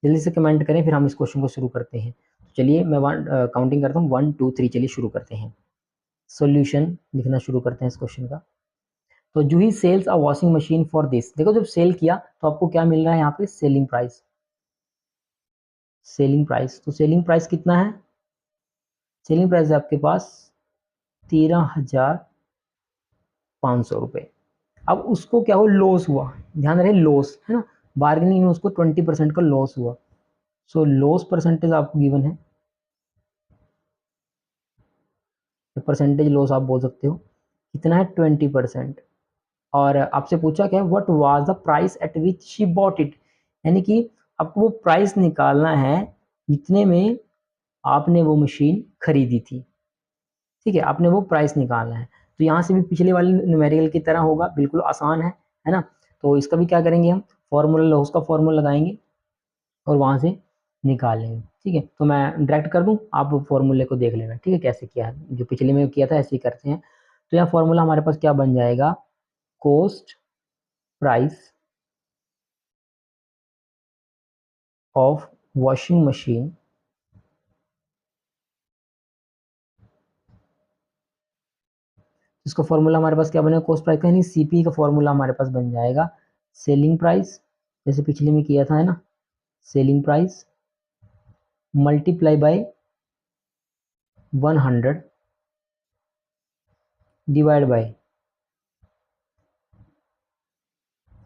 जल्दी से कमेंट करें, फिर हम इस क्वेश्चन को शुरू करते हैं। तो चलिए मैं काउंटिंग करता हूँ 1 2 3, चलिए शुरू करते हैं, सॉल्यूशन लिखना शुरू करते हैं इस क्वेश्चन का। तो Juhi sells a washing machine for this, देखो जब सेल किया तो आपको क्या मिल रहा है यहाँ पे सेलिंग प्राइस। सेलिंग प्राइस, तो सेलिंग प्राइस कितना है, सेलिंग प्राइस है आपके पास 13,500 रुपये। अब उसको क्या हो लॉस हुआ, ध्यान रहे लॉस है ना, बार्गेनिंग में उसको 20% का लॉस हुआ। सो लॉस परसेंटेज आपको गिवन है, परसेंटेज लॉस आप बोल सकते हो कितना है 20%। और आपसे पूछा क्या है what was the price at which she bought it, यानी कि आपको वो प्राइस निकालना है जितने में आपने वो मशीन खरीदी थी। ठीक है, आपने वो प्राइस निकालना है। तो यहाँ से भी पिछले वाले न्यूमेरिकल की तरह होगा, बिल्कुल आसान है ना। तो इसका भी क्या करेंगे हम फॉर्मूला लॉस का फॉर्मूला लगाएंगे और वहाँ से निकाल लेंगे। ठीक है, तो मैं डायरेक्ट कर दूँ, आप फॉर्मूले को देख लेना। ठीक है, कैसे किया है, जो पिछले में किया था ऐसे ही करते हैं। तो यहाँ फॉर्मूला हमारे पास क्या बन जाएगा, cost price of washing machine इसका फॉर्मूला हमारे पास क्या बनेगा कॉस्ट प्राइस का, यानी CP का फॉर्मूला हमारे पास बन जाएगा सेलिंग प्राइस, जैसे पिछले में किया था है ना, selling price multiply by 100 divide by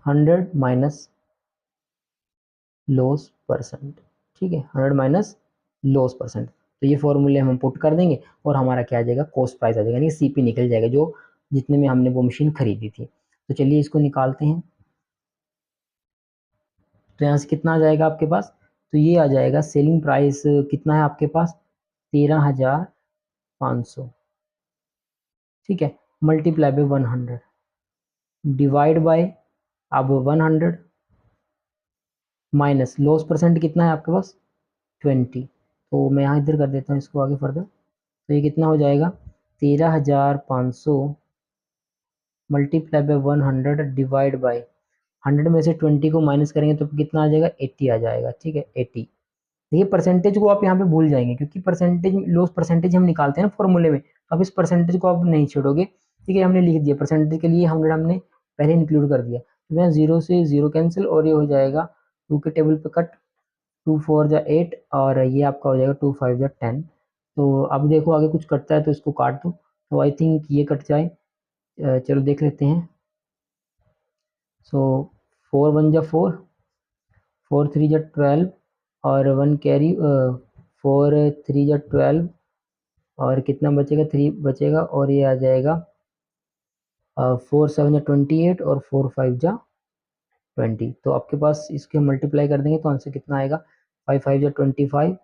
100 minus loss percent. ठीक है, 100 माइनस लॉस परसेंट। तो ये फॉर्मूले हम पुट कर देंगे और हमारा क्या आ जाएगा कॉस्ट प्राइस आ जाएगा, यानी CP निकल जाएगा जो जितने में हमने वो मशीन खरीदी थी। तो चलिए इसको निकालते हैं। तो यहाँ से कितना आ जाएगा आपके पास, तो ये आ जाएगा सेलिंग प्राइस कितना है आपके पास 13,500। ठीक है, मल्टीप्लाई बाय 100 डिवाइड बाय अब 100 माइनस लॉस परसेंट कितना है आपके पास 20। तो मैं यहाँ इधर कर देता हूँ इसको आगे फर्दर। तो ये कितना हो जाएगा 13,500 मल्टीप्लाई बाय 100 डिवाइड बाय 100 में से 20 को माइनस करेंगे तो कितना आ जाएगा 80 आ जाएगा। ठीक है, 80। देखिए परसेंटेज को आप यहाँ पे भूल जाएंगे क्योंकि परसेंटेज लॉस परसेंटेज हम निकालते हैं ना फॉर्मूले में, तो आप इस परसेंटेज को आप नहीं छोड़ोगे। ठीक है, हमने लिख दिया परसेंटेज के लिए 100 हमने पहले इंक्लूड कर दिया। तो यहाँ 0 से 0 कैंसिल और ये हो जाएगा 2 के टेबल पे कट, 2 4 जा 8 और ये आपका हो जाएगा 2 5 जा 10। तो अब देखो आगे कुछ कटता है तो इसको काट दो, तो आई थिंक ये कट जाए। चलो देख लेते हैं। सो 4 1 जा 4, 4 3 जा 12 और 1 कैरी, 4 3 जा 12 और कितना बचेगा 3 बचेगा और ये आ जाएगा 4 7 जा 28 और 4 5 जा 20। तो आपके पास इसके मल्टीप्लाई कर देंगे तो आंसर कितना आएगा 5 5 जा 25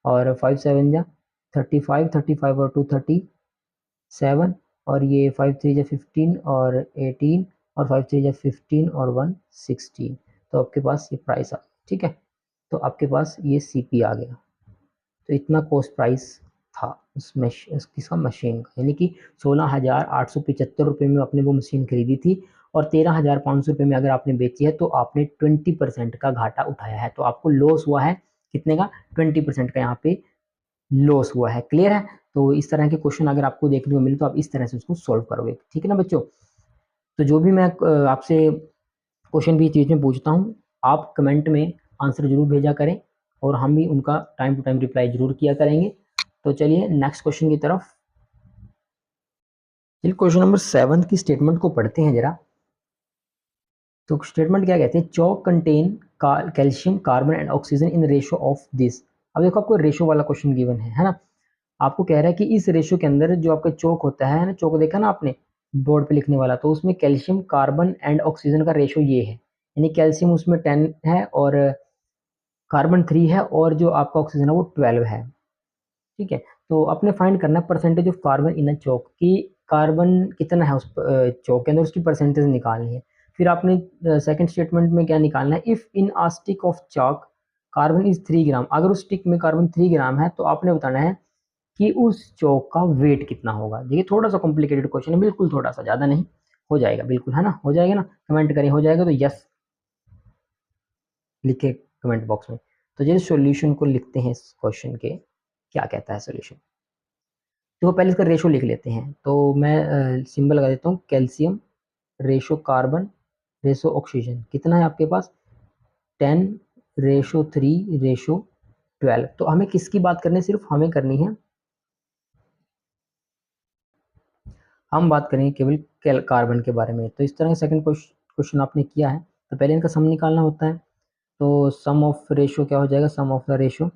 और 5 7 जा 35, 35 और 2 30 7 और ये 5 3 जा 15 और 18 और 5 3 जा 15 और 1 16। तो आपके पास ये प्राइस आ, ठीक है। तो आपके पास ये सीपी आ गया। तो इतना कॉस्ट प्राइस था उस किसका मशीन का, यानी कि 16,875 रुपये में आपने वो मशीन खरीदी थी और 13,500 रुपये में अगर आपने बेची है तो आपने 20% का घाटा उठाया है। तो आपको लॉस हुआ है कितने का, 20% का यहाँ पे लॉस हुआ है। क्लियर है। तो इस तरह के क्वेश्चन अगर आपको देखने को मिले तो आप इस तरह से उसको सॉल्व करोगे, ठीक है ना बच्चों। तो जो भी मैं आपसे क्वेश्चन भी चीज़ में पूछता हूँ, आप कमेंट में आंसर जरूर भेजा करें और हम भी उनका टाइम टू टाइम रिप्लाई जरूर किया करेंगे। तो चलिए नेक्स्ट क्वेश्चन की तरफ। चलिए क्वेश्चन नंबर 7 की स्टेटमेंट को पढ़ते हैं जरा। तो स्टेटमेंट क्या कहते हैं, chalk contain calcium carbon and oxygen in ratio of this. अब देखो आपको रेशो वाला क्वेश्चन गिवन है ना। आपको कह रहा है कि इस रेशो के अंदर जो आपका चौक होता है ना, चौक देखा ना आपने बोर्ड पे लिखने वाला, तो उसमें कैल्शियम कार्बन एंड ऑक्सीजन का रेशो ये है, यानी कैल्शियम उसमें 10 है और कार्बन 3 है और जो आपका ऑक्सीजन है वो 12 है, ठीक है। तो अपने फाइंड करना है परसेंटेज ऑफ कार्बन इन अ चौक, की कार्बन कितना है उस चौक के अंदर, उसकी परसेंटेज निकालनी है। फिर आपने सेकंड स्टेटमेंट में क्या निकालना है, if in a stick of chalk carbon is 3 gram, अगर उस स्टिक में कार्बन 3 ग्राम है तो आपने बताना है कि उस चौक का वेट कितना होगा। देखिए थोड़ा सा कॉम्प्लिकेटेड क्वेश्चन है, बिल्कुल थोड़ा सा, ज़्यादा नहीं, हो जाएगा बिल्कुल, है ना, हो जाएगा ना। कमेंट करें हो जाएगा तो यस लिखे कमेंट बॉक्स में। तो जैसे सॉल्यूशन को लिखते हैं इस क्वेश्चन के, क्या कहता है सॉल्यूशन। तो पहले इसका रेशो लिख लेते हैं। तो मैं सिंबल लगा देता हूँ, calcium ratio carbon ratio oxygen कितना है आपके पास, 10:3:12। तो हमें किसकी बात करनी है, सिर्फ हमें करनी है, हम बात करेंगे केवल कार्बन के बारे में। तो इस तरह का सेकंड क्वेश्चन आपने किया है, तो पहले इनका सम निकालना होता है। तो सम ऑफ रेशो क्या हो जाएगा, सम ऑफ द रेशो,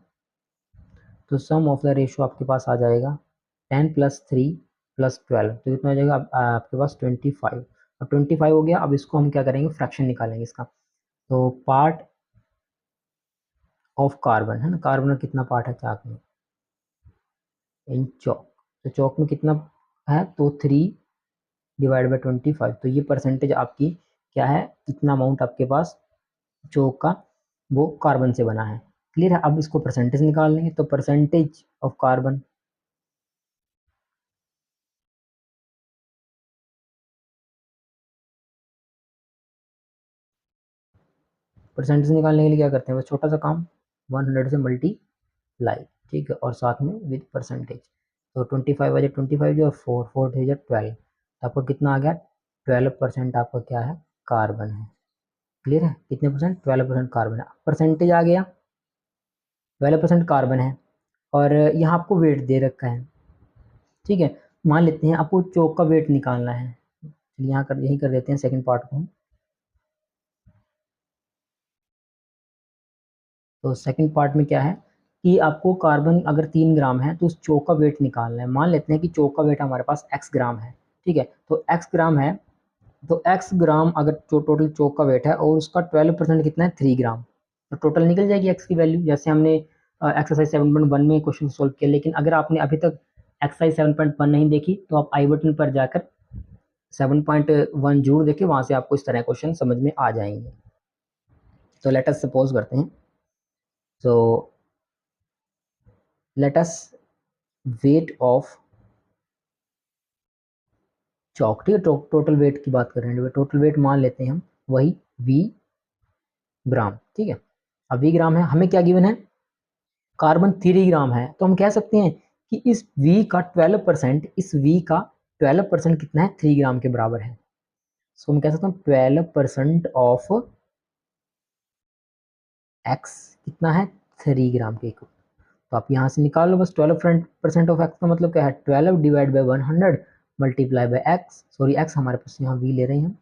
तो सम ऑफ द रेशो आपके पास आ जाएगा 10+3+12, तो कितना हो जाएगा आपके पास 25। अब 25 हो गया, अब इसको हम क्या करेंगे, फ्रैक्शन निकालेंगे इसका। तो पार्ट ऑफ कार्बन है ना, कार्बन का कितना पार्ट है चाक में इन चौक, तो चौक में कितना है, तो 3/25। तो ये परसेंटेज आपकी क्या है, कितना अमाउंट आपके पास चौक का वो कार्बन से बना है। क्लियर है। अब इसको परसेंटेज निकाल लेंगे, तो परसेंटेज ऑफ कार्बन, परसेंटेज निकालने के लिए क्या करते हैं, बस छोटा सा काम, 100 से मल्टीप्लाई, ठीक है, और साथ में विद परसेंटेज। तो 25 बजे 25 जो 4 थे जो 12, तो आपको कितना आ गया, 12% आपका क्या है, कार्बन है। क्लियर है, कितने परसेंट, 12% कार्बन है। परसेंटेज आ गया, 12% कार्बन है और यहाँ आपको वेट दे रखा है, ठीक है। मान लेते हैं आपको चौक का वेट निकालना है, यहाँ कर यही कर देते हैं सेकंड पार्ट को। तो सेकंड पार्ट में क्या है कि आपको कार्बन अगर 3 ग्राम है तो उस चौक का वेट निकालना है। मान लेते हैं कि चौक का वेट हमारे पास x ग्राम है, ठीक है, तो x ग्राम है, तो x ग्राम अगर जो टोटल चौक का वेट है और उसका 12% कितना है, 3 ग्राम, तो टोटल निकल जाएगी x की वैल्यू, जैसे हमने एक्सरसाइज 7.1 में क्वेश्चन सोल्व किया। लेकिन अगर आपने अभी तक एक्सरसाइज 7.1 नहीं देखी तो आप आई बटन पर जाकर 7.1 जरूर देखें, वहां से आपको इस तरह क्वेश्चन समझ में आ जाएंगे। तो लेट अस सपोज करते हैं, so let us weight of chalk, ठीक है, टोटल वेट की बात कर रहे हैं, टोटल वेट मान लेते हैं हम वही v ग्राम, ठीक है। अब v ग्राम है, हमें क्या गिवन है, कार्बन 3 ग्राम है, तो हम कह सकते हैं कि इस v का 12%, इस v का 12% कितना है, 3 ग्राम के बराबर है। सो हम कह सकते हैं 12% ऑफ x कितना है, 3 ग्राम के इक्वल। तो आप यहाँ से निकाल लो बस, 12% ऑफ x का मतलब क्या है, 12/100 multiply by X, sorry x हमारे पास यहाँ v ले रहे हैं,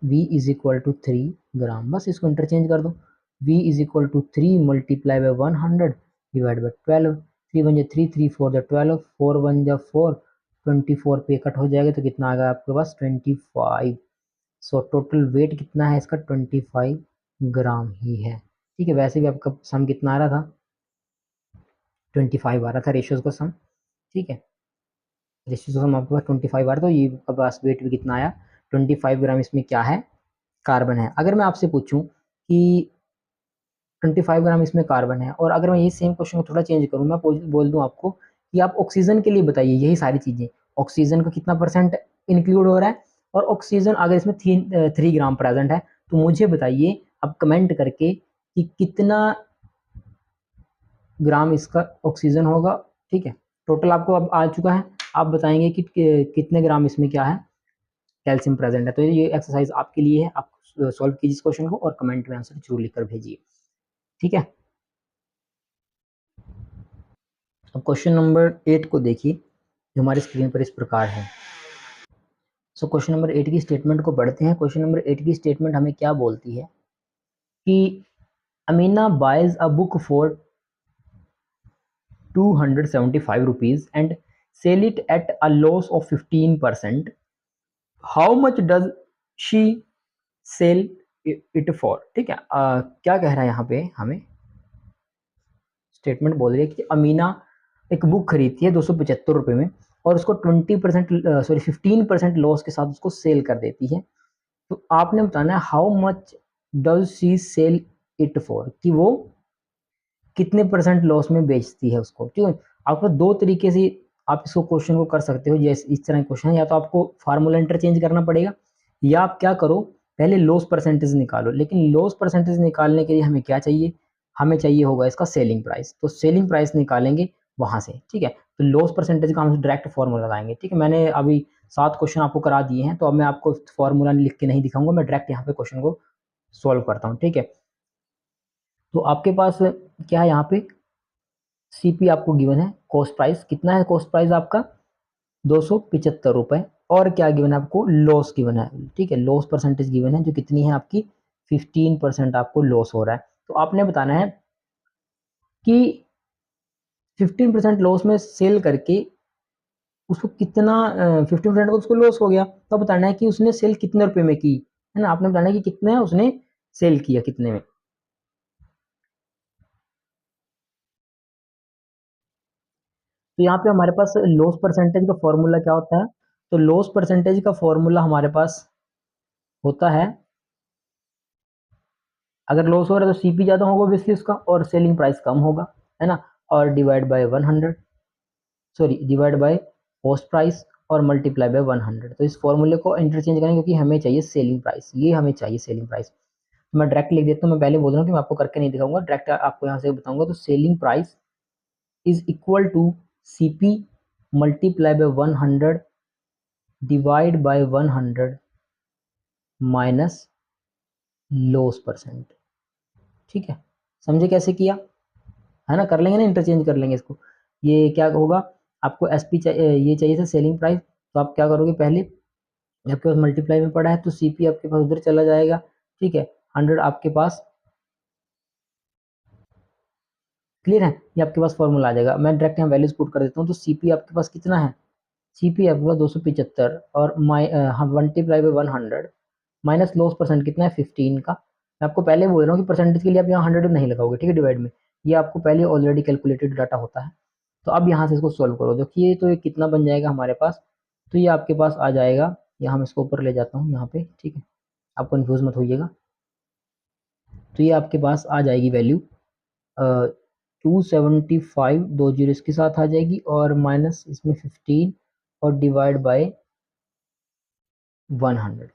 v is equal to 3 gram, बस इसको इंटरचेंज कर दो, v is equal to 3 multiply by 100 divide by 12, 3 1 3 3 4 12, 4 1 4, 24 पे कट हो जाएगा तो कितना आ गया आपके पास, 25। सो टोटल वेट कितना है इसका, 25 ग्राम ही है, ठीक है। वैसे भी आपका सम कितना आ रहा था, 25 आ रहा था रेशियोज का सम, ठीक है। रेशियो सम आपके पास 25 आ रहा, तो ये आपके पास वेट भी कितना आया, 25 ग्राम इसमें क्या है, कार्बन है। अगर मैं आपसे पूछूं कि 25 ग्राम इसमें कार्बन है, और अगर मैं ये सेम क्वेश्चन को थोड़ा चेंज करूँ, मैं बोल दूं आपको कि आप ऑक्सीजन के लिए बताइए यही सारी चीज़ें, ऑक्सीजन का कितना परसेंट इंक्लूड हो रहा है, और ऑक्सीजन अगर इसमें 3 ग्राम प्रेजेंट है, तो मुझे बताइए आप कमेंट करके कि कितना ग्राम इसका ऑक्सीजन होगा। ठीक है, टोटल आपको अब आ चुका है, आप बताएंगे कि कितने ग्राम इसमें क्या है, कैल्शियम प्रेजेंट है। तो ये एक्सरसाइज आपके लिए है, आप सॉल्व कीजिए इस क्वेश्चन को और कमेंट में आंसर जरूर लिखकर भेजिए। ठीक है, अब क्वेश्चन नंबर 8 को देखिए, जो हमारी स्क्रीन पर इस प्रकार है। सो क्वेश्चन नंबर 8 की स्टेटमेंट को पढ़ते हैं। क्वेश्चन नंबर 8 की स्टेटमेंट हमें क्या बोलती है कि Amina buys a book for 275 rupees and sell it at a loss of 15%. How much does she sell it for? ठीक है, क्या कह रहा है यहाँ पे, हमें स्टेटमेंट बोल रही है कि अमीना एक बुक खरीदती है 275 रुपये में, और उसको 15% लॉस के साथ उसको सेल कर देती है। तो आपने बताना है how much does she sell it for, कि वो कितने परसेंट लॉस में बेचती है उसको। ठीक है, आपको दो तरीके से आप इसको क्वेश्चन को कर सकते हो, जैसे इस तरह क्वेश्चन है, या तो आपको फार्मूला इंटरचेंज करना पड़ेगा, या आप क्या करो, पहले लॉस परसेंटेज निकालो। लेकिन लॉस परसेंटेज निकालने के लिए हमें क्या चाहिए, हमें चाहिए होगा इसका सेलिंग प्राइस, तो सेलिंग प्राइस निकालेंगे वहां से। ठीक है, तो लॉस परसेंटेज का हम डायरेक्ट फॉर्मूला लगाएंगे। ठीक है, मैंने अभी 7 क्वेश्चन आपको करा दिए हैं, तो अब मैं आपको फॉर्मूला लिख के नहीं दिखाऊंगा, मैं डायरेक्ट यहाँ पे क्वेश्चन को सॉल्व करता हूँ। ठीक है, तो आपके पास क्या है, यहाँ पे सीपी आपको गिवन है, कॉस्ट प्राइस कितना है, कॉस्ट प्राइस आपका 275 रुपए, और क्या गिवन है आपको, लॉस गिवन है। ठीक है, लॉस परसेंटेज गिवन है जो कितनी है आपकी, 15% आपको लॉस हो रहा है। तो आपने बताना है कि 15% लॉस में सेल करके उसको कितना, 15% को उसको लॉस हो गया, तो बताना है कि उसने सेल कितने रुपए में की, है ना, आपने बताना है कि कितने उसने सेल किया, कितने में। तो यहाँ पे हमारे पास लॉस परसेंटेज का फॉर्मूला क्या होता है, तो लॉस परसेंटेज का फॉर्मूला हमारे पास होता है, अगर लॉस हो रहा है तो सीपी ज़्यादा होगा ऑब्वियसली उसका, और सेलिंग प्राइस कम होगा, है ना, और divide by 100, sorry divide by cost price, और मल्टीप्लाई बाय 100। तो इस फॉर्मूले को इंटरचेंज करेंगे क्योंकि हमें चाहिए सेलिंग प्राइस, ये हमें चाहिए सेलिंग प्राइस। तो मैं डायरेक्ट लिख देता हूँ, मैं पहले बोल रहा हूँ कि मैं आपको करके नहीं दिखाऊंगा, डायरेक्ट आपको यहाँ से बताऊंगा। तो selling price is equal to CP multiply by 100 divide by 100 minus loss percent. ठीक है, समझे कैसे किया, है ना, कर लेंगे ना, इंटरचेंज कर लेंगे इसको। ये क्या होगा, आपको एसपी चाहिए, ये चाहिए था सेलिंग प्राइस, तो आप क्या करोगे, पहले आपके पास मल्टीप्लाई में पड़ा है तो सीपी आपके पास उधर चला जाएगा। ठीक है, 100 आपके पास, क्लियर है, ये आपके पास फॉर्मूला आ जाएगा। मैं डायरेक्ट यहाँ वैल्यूज पुट कर देता हूँ। तो सीपी आपके पास कितना है, सीपी आपके पास 275, और हम multiply by 100 minus loss percent कितना है 15 का। मैं आपको पहले बोल रहा हूँ कि परसेंटेज के लिए आप यहाँ 100 नहीं लगाओगे, ठीक है, डिवाइड में, ये आपको पहले ऑलरेडी कैलकुलेटेड डाटा होता है। तो अब यहाँ से इसको सॉल्व करो, देखिए तो ये कितना बन जाएगा हमारे पास, तो ये आपके पास आ जाएगा, यहाँ हम इसको ऊपर ले जाता हूँ यहाँ पे। ठीक है, आप कंफ्यूज मत होइएगा। तो ये आपके पास आ जाएगी वैल्यू 275, 2 जीरो इसके साथ आ जाएगी, और माइनस इसमें 15, और डिवाइड बाय 100।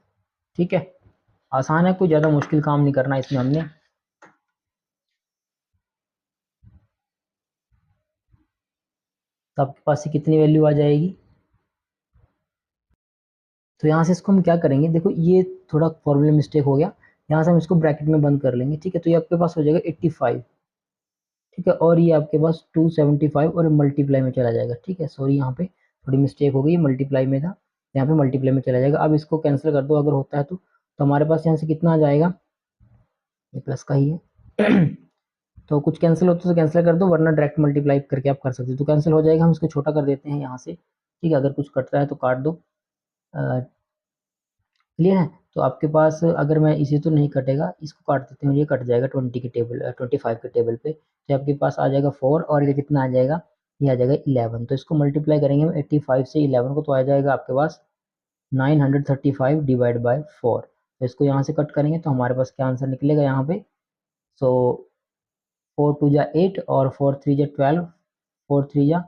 ठीक है, आसान है, कोई ज़्यादा मुश्किल काम नहीं करना इसमें हमने। तो आपके पास से कितनी वैल्यू आ जाएगी, तो यहाँ से इसको हम क्या करेंगे, देखो ये थोड़ा फॉर्मूले मिस्टेक हो गया, यहाँ से हम इसको ब्रैकेट में बंद कर लेंगे। ठीक है, तो ये आपके पास हो जाएगा 85। ठीक है, और ये आपके पास 275 और मल्टीप्लाई में चला जाएगा। ठीक है, सॉरी यहाँ पे थोड़ी मिस्टेक हो गई, मल्टीप्लाई में था, यहाँ पे मल्टीप्लाई में चला जाएगा। अब इसको कैंसिल कर दो अगर होता है तो हमारे पास यहाँ से कितना आ जाएगा, ये प्लस का ही है तो कुछ कैंसिल होता है तो कैंसिल कर दो, वरना डायरेक्ट मल्टीप्लाई करके आप कर सकते हो, तो कैंसिल हो जाएगा। हम इसको छोटा कर देते हैं यहाँ से। ठीक है, अगर कुछ कट रहा है तो काट दो, क्लियर है। तो आपके पास अगर मैं इसे तो नहीं कटेगा, इसको काट देते हैं, ये कट जाएगा 20 के टेबल 25 के टेबल पे, तो आपके पास आ जाएगा 4, और ये कितना आ जाएगा ये आ जाएगा 11। तो इसको मल्टीप्लाई करेंगे हम 85 से 11 को, तो आ जाएगा आपके पास 935 डिवाइड बाय 4। तो इसको यहाँ से कट करेंगे तो हमारे पास क्या आंसर निकलेगा यहाँ पे। सो 4 2 जा 8 और 4 3 जा 12, 4 3 जा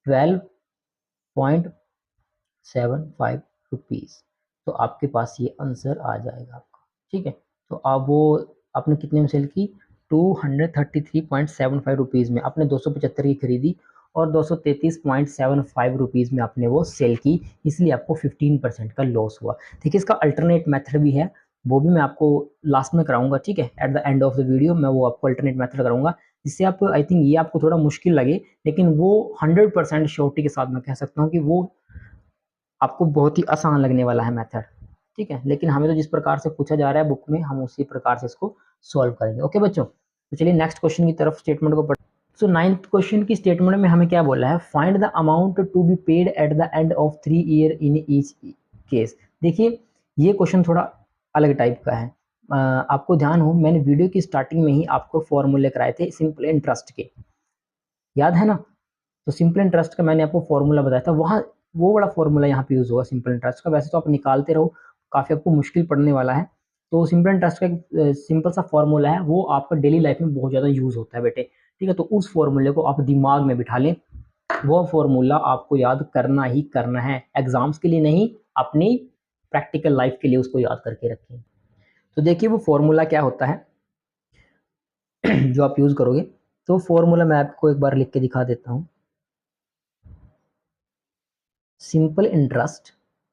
12.75 रुपीज़। तो आपके पास ये आंसर आ जाएगा आपका, ठीक है। तो अब वो आपने कितने में सेल की, 233.75 रुपीज़ में आपने 275 की खरीदी और 233.75 रुपीज़ में आपने वो सेल की, इसलिए आपको 15% का लॉस हुआ। देखिए इसका अल्टरनेट मेथड भी है, वो भी मैं आपको लास्ट में कराऊंगा, ठीक है। At the end of the video मैं वो आपको अल्टरनेट मेथड कराऊंगा, जिससे आप, आई थिंक ये आपको थोड़ा मुश्किल लगे, लेकिन वो 100% श्योरिटी के साथ मैं कह सकता हूँ कि वो आपको बहुत ही आसान लगने वाला है मेथड, ठीक है। लेकिन हमें तो जिस प्रकार से पूछा जा रहा है बुक में, हम उसी प्रकार से इसको सॉल्व करेंगे। ओके बच्चों, तो चलिए नेक्स्ट क्वेश्चन की तरफ स्टेटमेंट को पढ़। सो 9th क्वेश्चन की स्टेटमेंट में हमें क्या बोला है, find the amount to be paid at the end of 3 year in each case. देखिए ये क्वेश्चन थोड़ा अलग टाइप का है। आपको ध्यान हो, मैंने वीडियो की स्टार्टिंग में ही आपको फॉर्मूले कराए थे सिंपल इंटरेस्ट के, याद है ना। तो सिंपल इंटरेस्ट का मैंने आपको फॉर्मूला बताया था, वहाँ वो बड़ा फॉर्मूला यहाँ पे यूज़ होगा सिंपल इंटरेस्ट का। वैसे तो आप निकालते रहो, काफ़ी आपको मुश्किल पड़ने वाला है। तो सिंपल इंटरेस्ट का एक सिंपल सा फॉर्मूला है, वो आपका डेली लाइफ में बहुत ज़्यादा यूज़ होता है बेटे, ठीक है। तो उस फॉर्मूले को आप दिमाग में बिठा लें, वो फॉर्मूला आपको याद करना ही करना है, एग्जाम्स के लिए नहीं, अपनी प्रैक्टिकल लाइफ के लिए उसको याद करके रखें। तो देखिए वो फॉर्मूला क्या होता है जो आप यूज़ करोगे। तो फॉर्मूला मैं आपको एक बार लिख के दिखा देता हूँ। सिंपल इंटरेस्ट,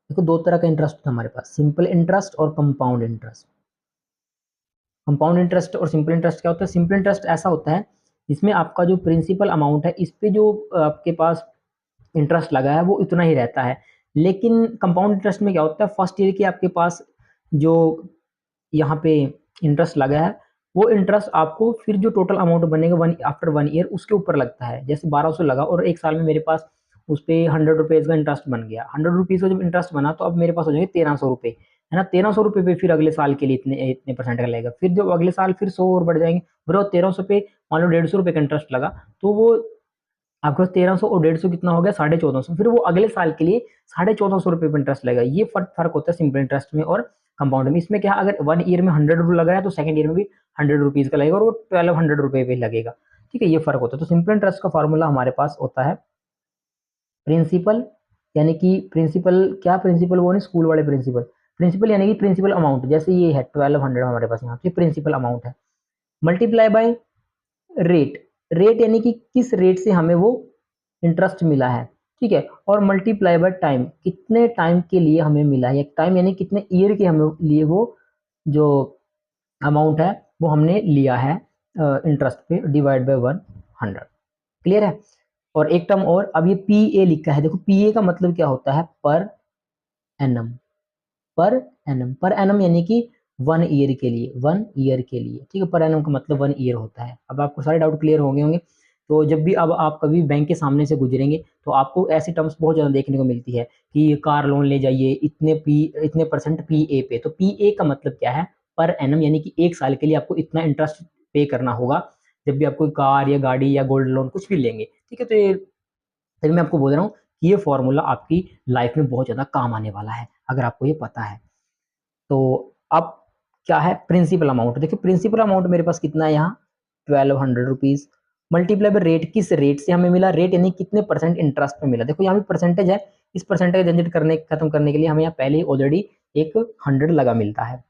देखो दो तरह का इंटरेस्ट होता है हमारे पास, सिंपल इंटरेस्ट और कंपाउंड इंटरेस्ट। कंपाउंड इंटरेस्ट और सिंपल इंटरेस्ट क्या होता है, सिंपल इंटरेस्ट ऐसा होता है जिसमें आपका जो प्रिंसिपल अमाउंट है, इस पे जो आपके पास इंटरेस्ट लगा है वो इतना ही रहता है। लेकिन कंपाउंड इंटरेस्ट में क्या होता है, फर्स्ट ईयर की आपके पास जो यहाँ पे इंटरेस्ट लगा है, वो इंटरेस्ट आपको फिर जो टोटल अमाउंट बनेगा वन आफ्टर 1 ईयर उसके ऊपर लगता है। जैसे 1200 लगा और एक साल में मेरे पास उस पर 100 रुपीज़ का इंटरेस्ट बन गया, 100 रुपीज़ का जब इंटरेस्ट बना तो अब मेरे पास हो जाएंगे 1300 रुपये, है ना। 1300 रुपये पे फिर अगले साल के लिए इतने इतने परसेंट का लगेगा, फिर जो अगले साल फिर 100 और बढ़ जाएंगे। बराबर 1300 पे मान लो 150 रुपये का इंटरेस्ट लगा, तो वो आपके पास 1300 और 150 कितना हो गया, 1450, फिर वो अगले साल के लिए 1450 रुपये पे इंटरेस्ट लगेगा। ये फर्क होता है सिंपल इंटरेस्ट में और कंपाउंड में। इसमें क्या, अगर 1 ईयर में 100 रुपये लग रहा है तो सेकंड ईयर में भी 100 रुपीज़ का लगेगा और वो 1200 रुपये पे लगेगा, ठीक है। ये फर्क होता है। तो सिंपल इंटरेस्ट का फॉर्मूला हमारे पास होता है प्रिंसिपल, यानी कि प्रिंसिपल क्या, प्रिंसिपल वो नहीं स्कूल वाले प्रिंसिपल, प्रिंसिपल यानी कि प्रिंसिपल अमाउंट, जैसे ये है 1200 हमारे पास यहाँ पे प्रिंसिपल अमाउंट है, मल्टीप्लाई बाय रेट, रेट यानी कि किस रेट से हमें वो इंटरेस्ट मिला है, ठीक है। और मल्टीप्लाई बाय टाइम, कितने टाइम के लिए हमें मिला है, टाइम यानी कितने ईयर के हमें लिए वो जो अमाउंट है वो हमने लिया है इंटरेस्ट पे, डिवाइड बाय 100। क्लियर है। और एक टर्म और, अब ये पी ए लिखा है, देखो पी ए का मतलब क्या होता है, per annum, per annum, per annum यानी कि 1 ईयर के लिए, 1 ईयर के लिए, ठीक है। पर एनम का मतलब 1 ईयर होता है। अब आपको सारे डाउट क्लियर होंगे। तो जब भी अब आप कभी बैंक के सामने से गुजरेंगे तो आपको ऐसी टर्म्स बहुत ज़्यादा देखने को मिलती है कि कार लोन ले जाइए इतने परसेंट पी ए पे। तो पी ए का मतलब क्या है, पर एनम, यानी कि एक साल के लिए आपको इतना इंटरेस्ट पे करना होगा जब भी आप कोई कार या गाड़ी या गोल्ड लोन कुछ भी लेंगे, ठीक है। तो ये तभी मैं आपको बोल रहा हूँ कि ये फॉर्मूला आपकी लाइफ में बहुत ज़्यादा काम आने वाला है अगर आपको ये पता है। तो अब क्या है, प्रिंसिपल अमाउंट, देखिए प्रिंसिपल अमाउंट मेरे पास कितना है यहाँ, 1200 रुपीज़, मल्टीप्लाई बाय रेट, किस रेट से हमें मिला, रेट यानी कितने परसेंट इंटरेस्ट पे मिला। देखो यहाँ पे परसेंटेज है, इस परसेंटेज जनरेट करने खत्म करने के लिए हमें यहाँ पहले ही ऑलरेडी एक 100 लगा मिलता है।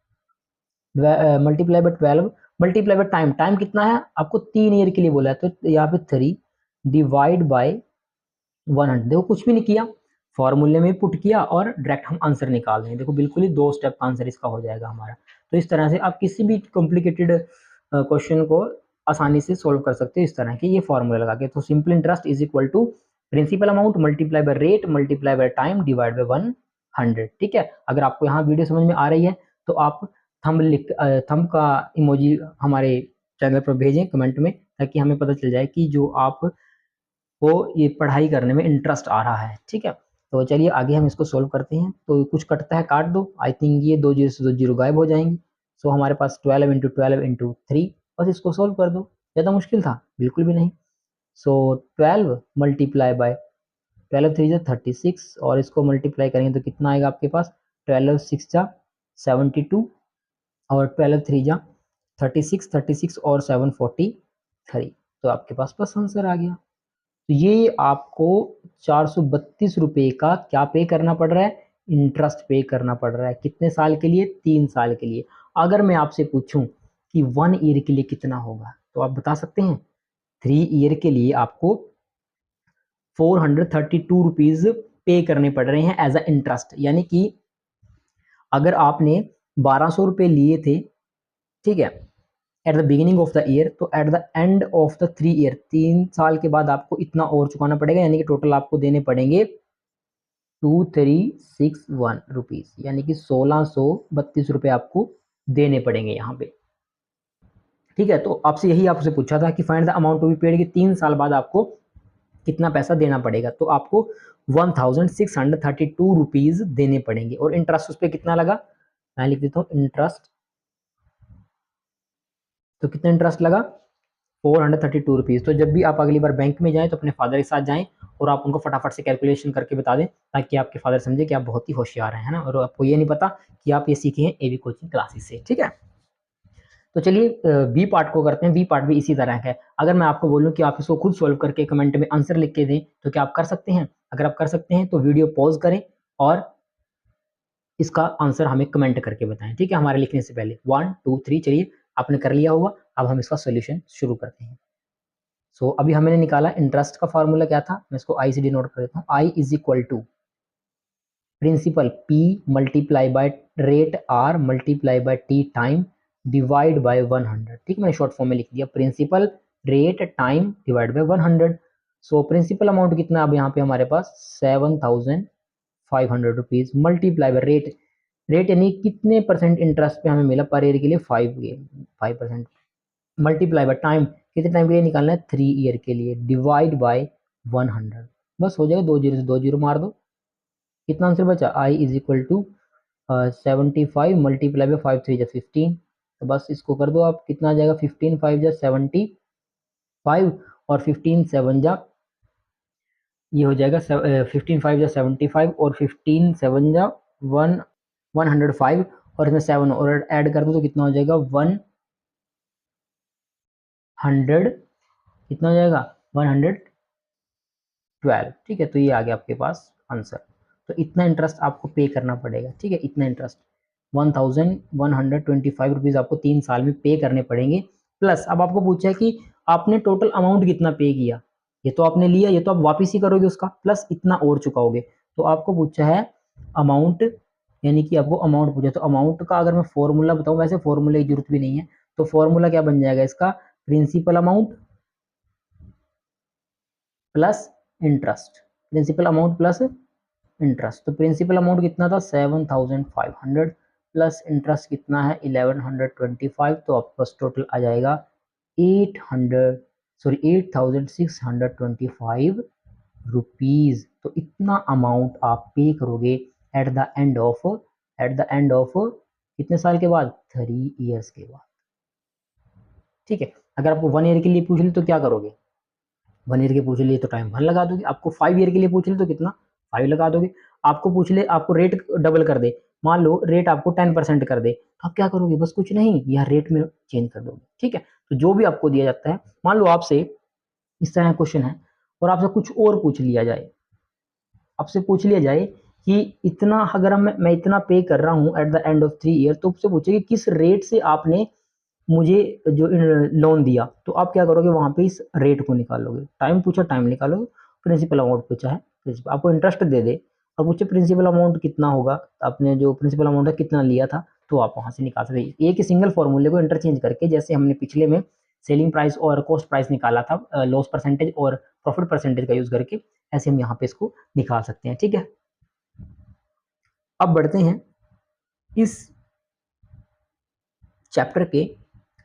Multiply by 12, multiply by time, time कितना है आपको 3 ईयर के लिए बोला है, तो यहाँ पे 3 डिवाइड बाय 100। देखो कुछ भी नहीं किया, फॉर्मूले में पुट किया और डायरेक्ट हम आंसर निकाल देंगे। देखो बिल्कुल ही 2 स्टेप का आंसर इसका हो जाएगा हमारा। तो इस तरह से आप किसी भी कॉम्प्लिकेटेड क्वेश्चन को आसानी से सोल्व कर सकते हो इस तरह के ये फॉर्मूला लगा के। तो simple interest is equal to principal amount multiply by rate multiply by time divide by 100, ठीक है। अगर आपको यहाँ वीडियो समझ में आ रही है तो आप थंब का इमोजी हमारे चैनल पर भेजें कमेंट में, ताकि हमें पता चल जाए कि जो आप को ये पढ़ाई करने में इंटरेस्ट आ रहा है, ठीक है। तो चलिए आगे हम इसको सोल्व करते हैं। तो कुछ कटता है काट दो, आई थिंक ये 2 जीरो से 2 जीरो गायब हो जाएंगे। सो हमारे पास 12 × 12 × 3, बस इसको सोल्व कर दो। ज़्यादा मुश्किल था बिल्कुल भी नहीं। सो 12 मल्टीप्लाई बाय 12 3 जा 36 और इसको मल्टीप्लाई करेंगे तो कितना आएगा आपके पास 12 6 जा 72 और 12 3 जा 36 और 7 43 तो आपके पास बस आंसर आ गया। तो ये आपको 432 रुपये का क्या पे करना पड़ रहा है, इंटरेस्ट पे करना पड़ रहा है। कितने साल के लिए, 3 साल के लिए। अगर मैं आपसे पूछूं कि 1 ईयर के लिए कितना होगा तो आप बता सकते हैं। 3 ईयर के लिए आपको 432 रुपीज पे करने पड़ रहे हैं एज अ इंटरेस्ट। यानी कि अगर आपने 1200 रुपये लिए थे, ठीक है, at the beginning of the year, तो at the end of the 3 year, 3 साल के बाद आपको इतना और चुकाना पड़ेगा। यानी कि टोटल आपको देने पड़ेंगे 2361 रुपीज, यानी कि 1632 रुपये आपको देने पड़ेंगे यहाँ पे। ठीक है, तो आपसे यही आपसे पूछा था कि find the amount to be paid, कि 3 साल बाद आपको कितना पैसा देना पड़ेगा। तो आपको 1632 रुपीज देने पड़ेंगे और इंटरेस्ट उस पर कितना लगा, मैं लिख देता हूँ इंटरेस्ट। तो कितना इंटरेस्ट लगा, 432 रुपीज। तो जब भी आप अगली बार बैंक में जाएं तो अपने फादर के साथ जाएं और आप उनको फटाफट से कैलकुलेशन करके बता दें, ताकि आपके फादर समझे कि आप बहुत ही होशियार हैं, है ना, और आपको ये नहीं पता कि आप ये सीखे हैं एबी कोचिंग क्लासेस से। ठीक है, तो चलिए बी पार्ट को करते हैं। बी पार्ट भी इसी तरह का है। अगर मैं आपको बोलूं कि आप इसको खुद सॉल्व करके कमेंट में आंसर लिख के दें तो क्या आप कर सकते हैं? अगर आप कर सकते हैं तो वीडियो पॉज करें और इसका आंसर हमें कमेंट करके बताएं। ठीक है, हमारे लिखने से पहले 1 2 3। चलिए, आपने कर लिया होगा। अब हम इसका सोल्यूशन शुरू करते हैं। सो अभी हमने निकाला इंटरेस्ट का फार्मूला क्या था, मैं इसको आई से डिनोट कर देता हूँ। I is equal to principal P multiply by rate R multiply by T time divide by 100। ठीक, मैंने शॉर्ट फॉर्म में लिख दिया, principal rate time divide by 100। So principal amount कितना अब यहाँ पे हमारे पास 7500 rupees multiply by rate. Rate यानी कितने परसेंट इंटरेस्ट पे हमें मिला पर ईयर के लिए, 5%। मल्टीप्लाई बाय टाइम, कितने टाइम के लिए निकालना है, 3 ईयर के लिए, डिवाइड बाय 100। बस हो जाएगा, 2 जीरो से 2 जीरो मार दो। कितना आंसर बचा, I is equal to 75 multiply by 5 3 जा 15। तो बस इसको कर दो आप, कितना आ जाएगा, 15 5 जा 75 और 15 7 जा, ये हो जाएगा 15 5 जा 75 और 15 7 जा 105 और इसमें 7 और ऐड कर दो तो कितना हो जाएगा 100, कितना हो जाएगा 112। ठीक है, तो ये आ गया आपके पास आंसर। तो इतना इंटरेस्ट आपको पे करना पड़ेगा। ठीक है, इतना इंटरेस्ट 1125 रुपीज आपको 3 साल में पे करने पड़ेंगे। प्लस अब आपको पूछा है कि आपने टोटल अमाउंट कितना पे किया, ये तो आपने लिया, ये तो आप वापिस ही करोगे उसका, प्लस इतना और चुकाओगे। तो आपको पूछा है अमाउंट, यानी कि आपको अमाउंट पूछा। तो अमाउंट का अगर मैं फॉर्मूला बताऊं, वैसे फॉर्मूले की जरूरत भी नहीं है, तो फॉर्मूला क्या बन जाएगा इसका, principal amount plus interest, principal amount plus interest. तो प्रिंसिपल अमाउंट कितना था 7500 प्लस इंटरेस्ट कितना है 1125। तो आपके पास टोटल आ जाएगा 8625 रुपीज। तो इतना अमाउंट आप पे करोगे एट द एंड ऑफ कितने साल के बाद, 3 ईयर्स के बाद। ठीक है, अगर आपको 1 ईयर के लिए पूछ ले तो क्या करोगे, 1 ईयर के पूछ लिए तो टाइम 1 लगा दोगे। आपको 5 ईयर के लिए पूछ ले तो कितना, 5 लगा दोगे। आपको पूछ ले, आपको रेट डबल कर दे, मान लो रेट आपको 10% कर दे, तो आप क्या करोगे, बस कुछ नहीं, यह रेट में चेंज कर दोगे। ठीक है, तो जो भी आपको दिया जाता है, मान लो आपसे इस तरह क्वेश्चन है और आपसे कुछ और पूछ लिया जाए, आपसे पूछ लिया जाए कि इतना अगर मैं इतना पे कर रहा हूँ eight the end of 3 year, तो उससे पूछे कि किस रेट से आपने मुझे जो लोन दिया, तो आप क्या करोगे, वहां पे इस रेट को निकालोगे। टाइम पूछा, टाइम निकालोगे। प्रिंसिपल अमाउंट पूछा है, प्रिंसिपल आपको इंटरेस्ट दे दे और पूछे प्रिंसिपल अमाउंट कितना होगा, आपने जो प्रिंसिपल अमाउंट है कितना लिया था, तो आप वहां से निकाल सकते। एक ही सिंगल फॉर्मूले को इंटरचेंज करके, जैसे हमने पिछले में सेलिंग प्राइस और कॉस्ट प्राइस निकाला था, लॉस परसेंटेज और प्रॉफिट परसेंटेज का यूज करके, ऐसे हम यहाँ पे इसको निकाल सकते हैं। ठीक है, अब बढ़ते हैं इस चैप्टर के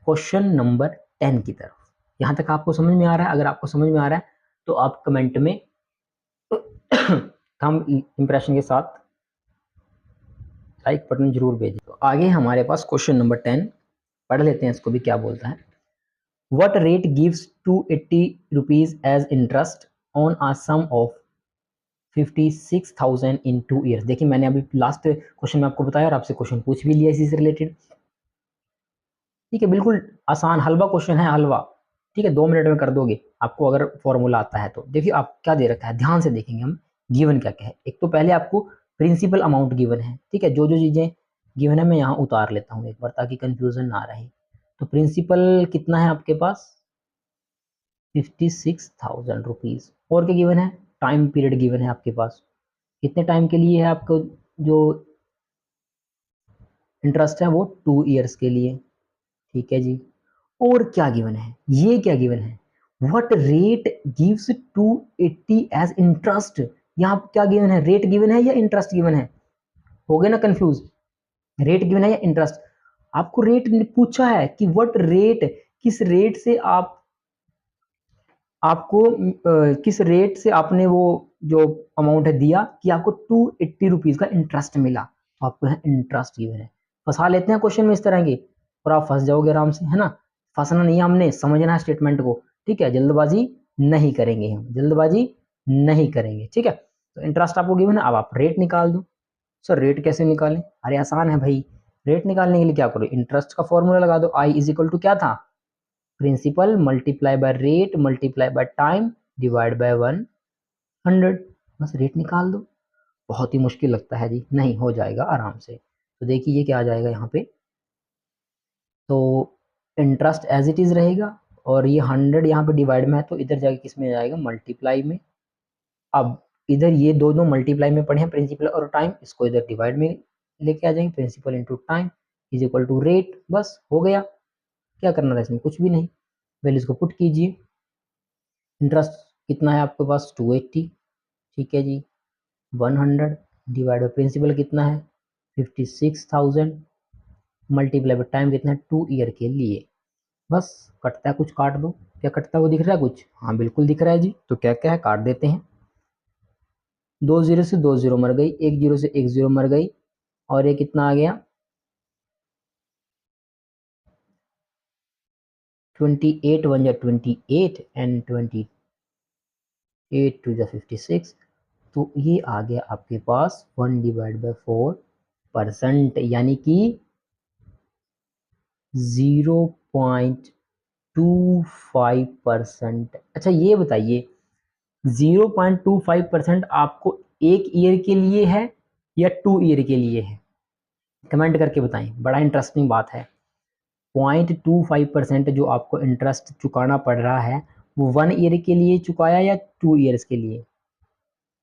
क्वेश्चन नंबर 10 की तरफ। यहां तक आपको समझ में आ रहा है? अगर आपको समझ में आ रहा है तो आप कमेंट में थंब इंप्रेशन के साथ लाइक बटन जरूर भेजें। तो आगे हमारे पास क्वेश्चन नंबर 10 पढ़ लेते हैं, इसको भी क्या बोलता है। What rate gives 280 rupees as interest on a sum of 56,000 in 2 years? देखिए मैंने अभी लास्ट क्वेश्चन में आपको बताया और आपसे क्वेश्चन पूछ भी लिया इसी से रिलेटेड। ठीक है, बिल्कुल आसान हलवा क्वेश्चन है, हलवा। ठीक है, 2 मिनट में कर दोगे आपको अगर फॉर्मूला आता है तो। देखिए आप क्या दे रखा है, ध्यान से देखेंगे हम गिवन क्या क्या है। एक तो पहले आपको प्रिंसिपल अमाउंट गिवन है। ठीक है, जो जो चीजें गिवन है मैं यहाँ उतार लेता हूँ एक बार ताकि कंफ्यूजन ना रहे। तो प्रिंसिपल कितना है आपके पास, 56,000 रुपीज। और क्या गिवन है, टाइम पीरियड गिवन है आपके पास, कितने टाइम के लिए है आपको जो इंटरेस्ट है वो 2 ईयर्स के लिए। ठीक है जी, और क्या गिवन है, ये क्या गिवन है, what rate gives 280 as interest. यहाँ क्या गिवन है, रेट गिवन है या इंटरेस्ट गिवन है, हो गए ना कंफ्यूज, रेट गिवन है या इंटरेस्ट। आपको रेट पूछा है कि व्हाट रेट, किस रेट से आप आपको किस रेट से आपने वो जो अमाउंट है दिया कि आपको 280 रुपीज का इंटरेस्ट मिला, तो आपको यहाँ इंटरेस्ट गिवन है। फंसा लेते हैं क्वेश्चन में इस तरह के और आप फंस जाओगे आराम से, है ना। फंसना नहीं है, हमने समझना है स्टेटमेंट को। ठीक है, जल्दबाजी नहीं करेंगे, हम जल्दबाजी नहीं करेंगे। ठीक है, तो इंटरेस्ट आपको गिवन है, अब आप रेट निकाल दो। सर रेट कैसे निकालें, अरे आसान है भाई। रेट निकालने के लिए क्या करो, इंटरेस्ट का फॉर्मूला लगा दो, आई इज इक्वल टू क्या था, principal multiply by rate multiply by time divide by 100। बस रेट निकाल दो। बहुत ही मुश्किल लगता है जी, नहीं हो जाएगा आराम से। तो देखिए ये क्या आ जाएगा यहाँ पे, तो इंटरेस्ट एज इट इज रहेगा और ये 100 यहाँ पे डिवाइड में है तो इधर जाके किस में जाएगा, मल्टीप्लाई में। अब इधर ये दोनों मल्टीप्लाई में पढ़े हैं, प्रिंसिपल और टाइम, इसको इधर डिवाइड में लेके आ जाएंगे, principal into time is equal to rate. बस हो गया, क्या करना था इसमें, कुछ भी नहीं। वैल्यूज को पुट कीजिए। इंटरेस्ट कितना है आपके पास, 280। ठीक है जी, 100 डिवाइड बाई प्रिंसिपल कितना है, 56,000 मल्टीप्लाई बाई टाइम कितना है, 2 ईयर के लिए। बस कटता है, कुछ काट दो। क्या कटता है वो दिख रहा है कुछ, हाँ बिल्कुल दिख रहा है जी। तो क्या क्या है, काट देते हैं। 2 जीरो से 2 जीरो मर गई, 1 जीरो से 1 जीरो मर गई, और ये कितना आ गया, 28 वन या 28 एंड 28 टू जा 56। तो ये आ गया आपके पास 1/4%, यानी कि 0.25%। अच्छा ये बताइए, 0.25% आपको 1 ईयर के लिए है या 2 ईयर के लिए है, कमेंट करके बताएं, बड़ा इंटरेस्टिंग बात है। 0.25% जो आपको इंटरेस्ट चुकाना पड़ रहा है वो 1 ईयर के लिए चुकाया या 2 ईयर्स के लिए,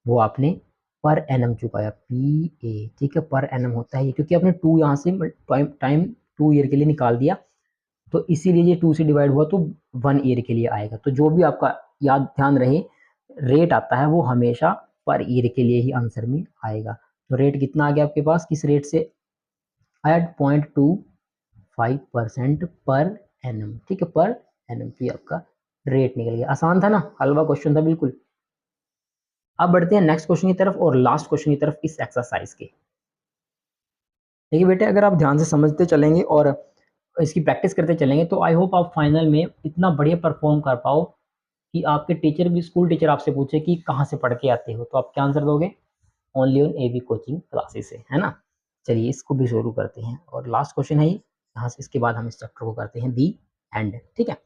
वो आपने पर एनम चुकाया, पी ए। ठीक है, पर एनम होता है ये, क्योंकि आपने 2 यहाँ से टाइम 2 ईयर के लिए निकाल दिया, तो इसीलिए ये 2 से डिवाइड हुआ तो 1 ईयर के लिए आएगा। तो जो भी आपका याद ध्यान रहे, रेट आता है वो हमेशा पर ईयर के लिए ही आंसर में आएगा। तो रेट कितना आ गया आपके पास, किस रेट से आया, 0.25% पर एनम। ठीक है, पर एनम की आपका रेट निकल गया। आसान था ना, हलवा क्वेश्चन था बिल्कुल। अब बढ़ते हैं नेक्स्ट क्वेश्चन की तरफ और लास्ट क्वेश्चन की तरफ इस एक्सरसाइज के। देखिए बेटे, अगर आप ध्यान से समझते चलेंगे और इसकी प्रैक्टिस करते चलेंगे तो आई होप आप फाइनल में इतना बढ़िया परफॉर्म कर पाओ कि आपके टीचर भी, स्कूल टीचर आपसे पूछे कि कहाँ से पढ़ के आते हो, तो आप क्या आंसर दोगे, only on AB coaching classes से, है ना। चलिए इसको भी शुरू करते हैं और लास्ट क्वेश्चन है ये, यहाँ से इसके बाद हम इस चैप्टर को करते हैं दी एंड। ठीक है,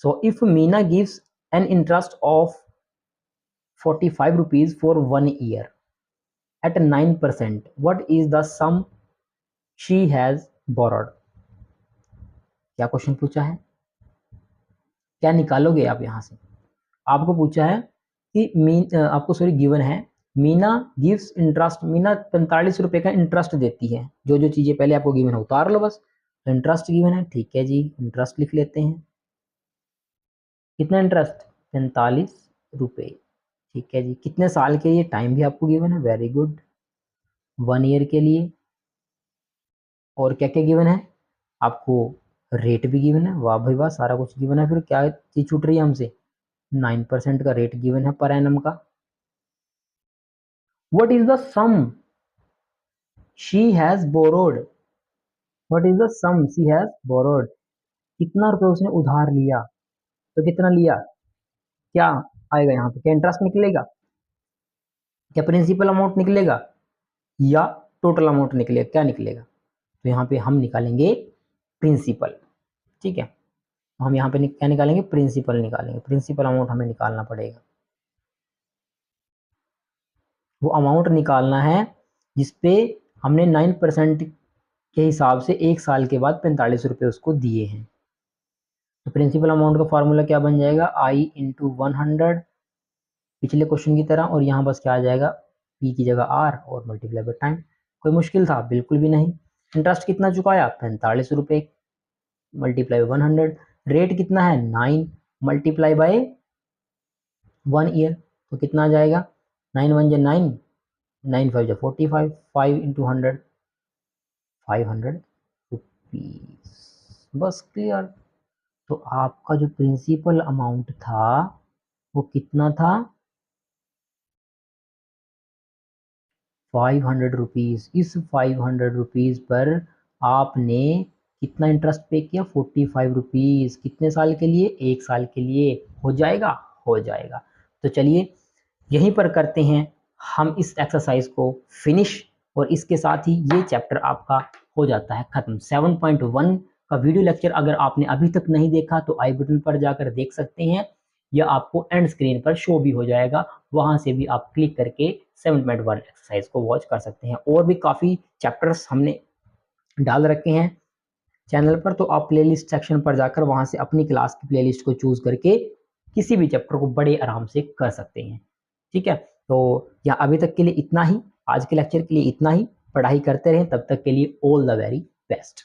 so if Meena gives an interest of 45 rupees for 1 year at 9%, what is the sum she has borrowed। क्या क्वेश्चन पूछा है, क्या निकालोगे आप यहाँ से। आपको पूछा है कि आपको सॉरी गिवन है, मीना गिव्स इंटरेस्ट, मीना 45 रुपए का इंटरेस्ट देती है। जो जो चीजें पहले आपको गिवन है उतार लो बस। तो इंटरेस्ट गिवन है, ठीक है जी, इंटरेस्ट लिख लेते हैं। कितना इंटरेस्ट, 45 रुपए। ठीक है जी, कितने साल के लिए, टाइम भी आपको गिवन है, वेरी गुड, 1 ईयर के लिए। और क्या क्या गिवन है आपको, रेट भी गिवन है, वाह भाई वाह, सारा कुछ गिवन है। फिर क्या चीज छूट रही है हमसे, 9% का रेट गिवन है पर एनम का। What is the sum she has borrowed, what is the sum she has borrowed, कितना रुपए उसने उधार लिया। तो कितना लिया, क्या आएगा यहाँ पे, क्या इंटरेस्ट निकलेगा, क्या प्रिंसिपल अमाउंट निकलेगा, या टोटल अमाउंट निकलेगा, क्या निकलेगा? तो यहाँ पे हम निकालेंगे प्रिंसिपल। ठीक है, हम यहाँ पे क्या निकालेंगे, प्रिंसिपल निकालेंगे, प्रिंसिपल अमाउंट हमें निकालना पड़ेगा। वो अमाउंट निकालना है जिसपे हमने 9% के हिसाब से 1 साल के बाद 45 रुपये उसको दिए हैं। तो प्रिंसिपल अमाउंट का फॉर्मूला क्या बन जाएगा, I इंटू 100 पिछले क्वेश्चन की तरह, और यहाँ बस क्या आ जाएगा, P की जगह R और मल्टीप्लाई बाय टाइम। कोई मुश्किल था, बिल्कुल भी नहीं। इंटरेस्ट कितना चुकाया, 45 रुपये मल्टीप्लाई 100, रेट कितना है 9 मल्टीप्लाई बाय 1 ईयर, तो कितना आ जाएगा, 9 1 जा 9, 9 5 जा 45, 5 इंटू 100 500 रुपीज। बस क्लियर। तो आपका जो प्रिंसिपल अमाउंट था वो कितना था, 500 रुपीज। इस 500 रुपीज पर आपने कितना इंटरेस्ट पे किया, 45 रुपीज। कितने साल के लिए, 1 साल के लिए। हो जाएगा, हो जाएगा। तो चलिए यहीं पर करते हैं हम इस एक्सरसाइज को फिनिश, और इसके साथ ही ये चैप्टर आपका हो जाता है खत्म। 7.1 का वीडियो लेक्चर अगर आपने अभी तक नहीं देखा तो आई बटन पर जाकर देख सकते हैं, या आपको एंड स्क्रीन पर शो भी हो जाएगा, वहां से भी आप क्लिक करके 7.1 एक्सरसाइज को वॉच कर सकते हैं। और भी काफ़ी चैप्टर्स हमने डाल रखे हैं चैनल पर, तो आप प्लेलिस्ट सेक्शन पर जाकर वहां से अपनी क्लास की प्लेलिस्ट को चूज करके किसी भी चैप्टर को बड़े आराम से कर सकते हैं। ठीक है, तो यहाँ अभी तक के लिए इतना ही, आज के लेक्चर के लिए इतना ही। पढ़ाई करते रहें, तब तक के लिए ऑल द वेरी बेस्ट।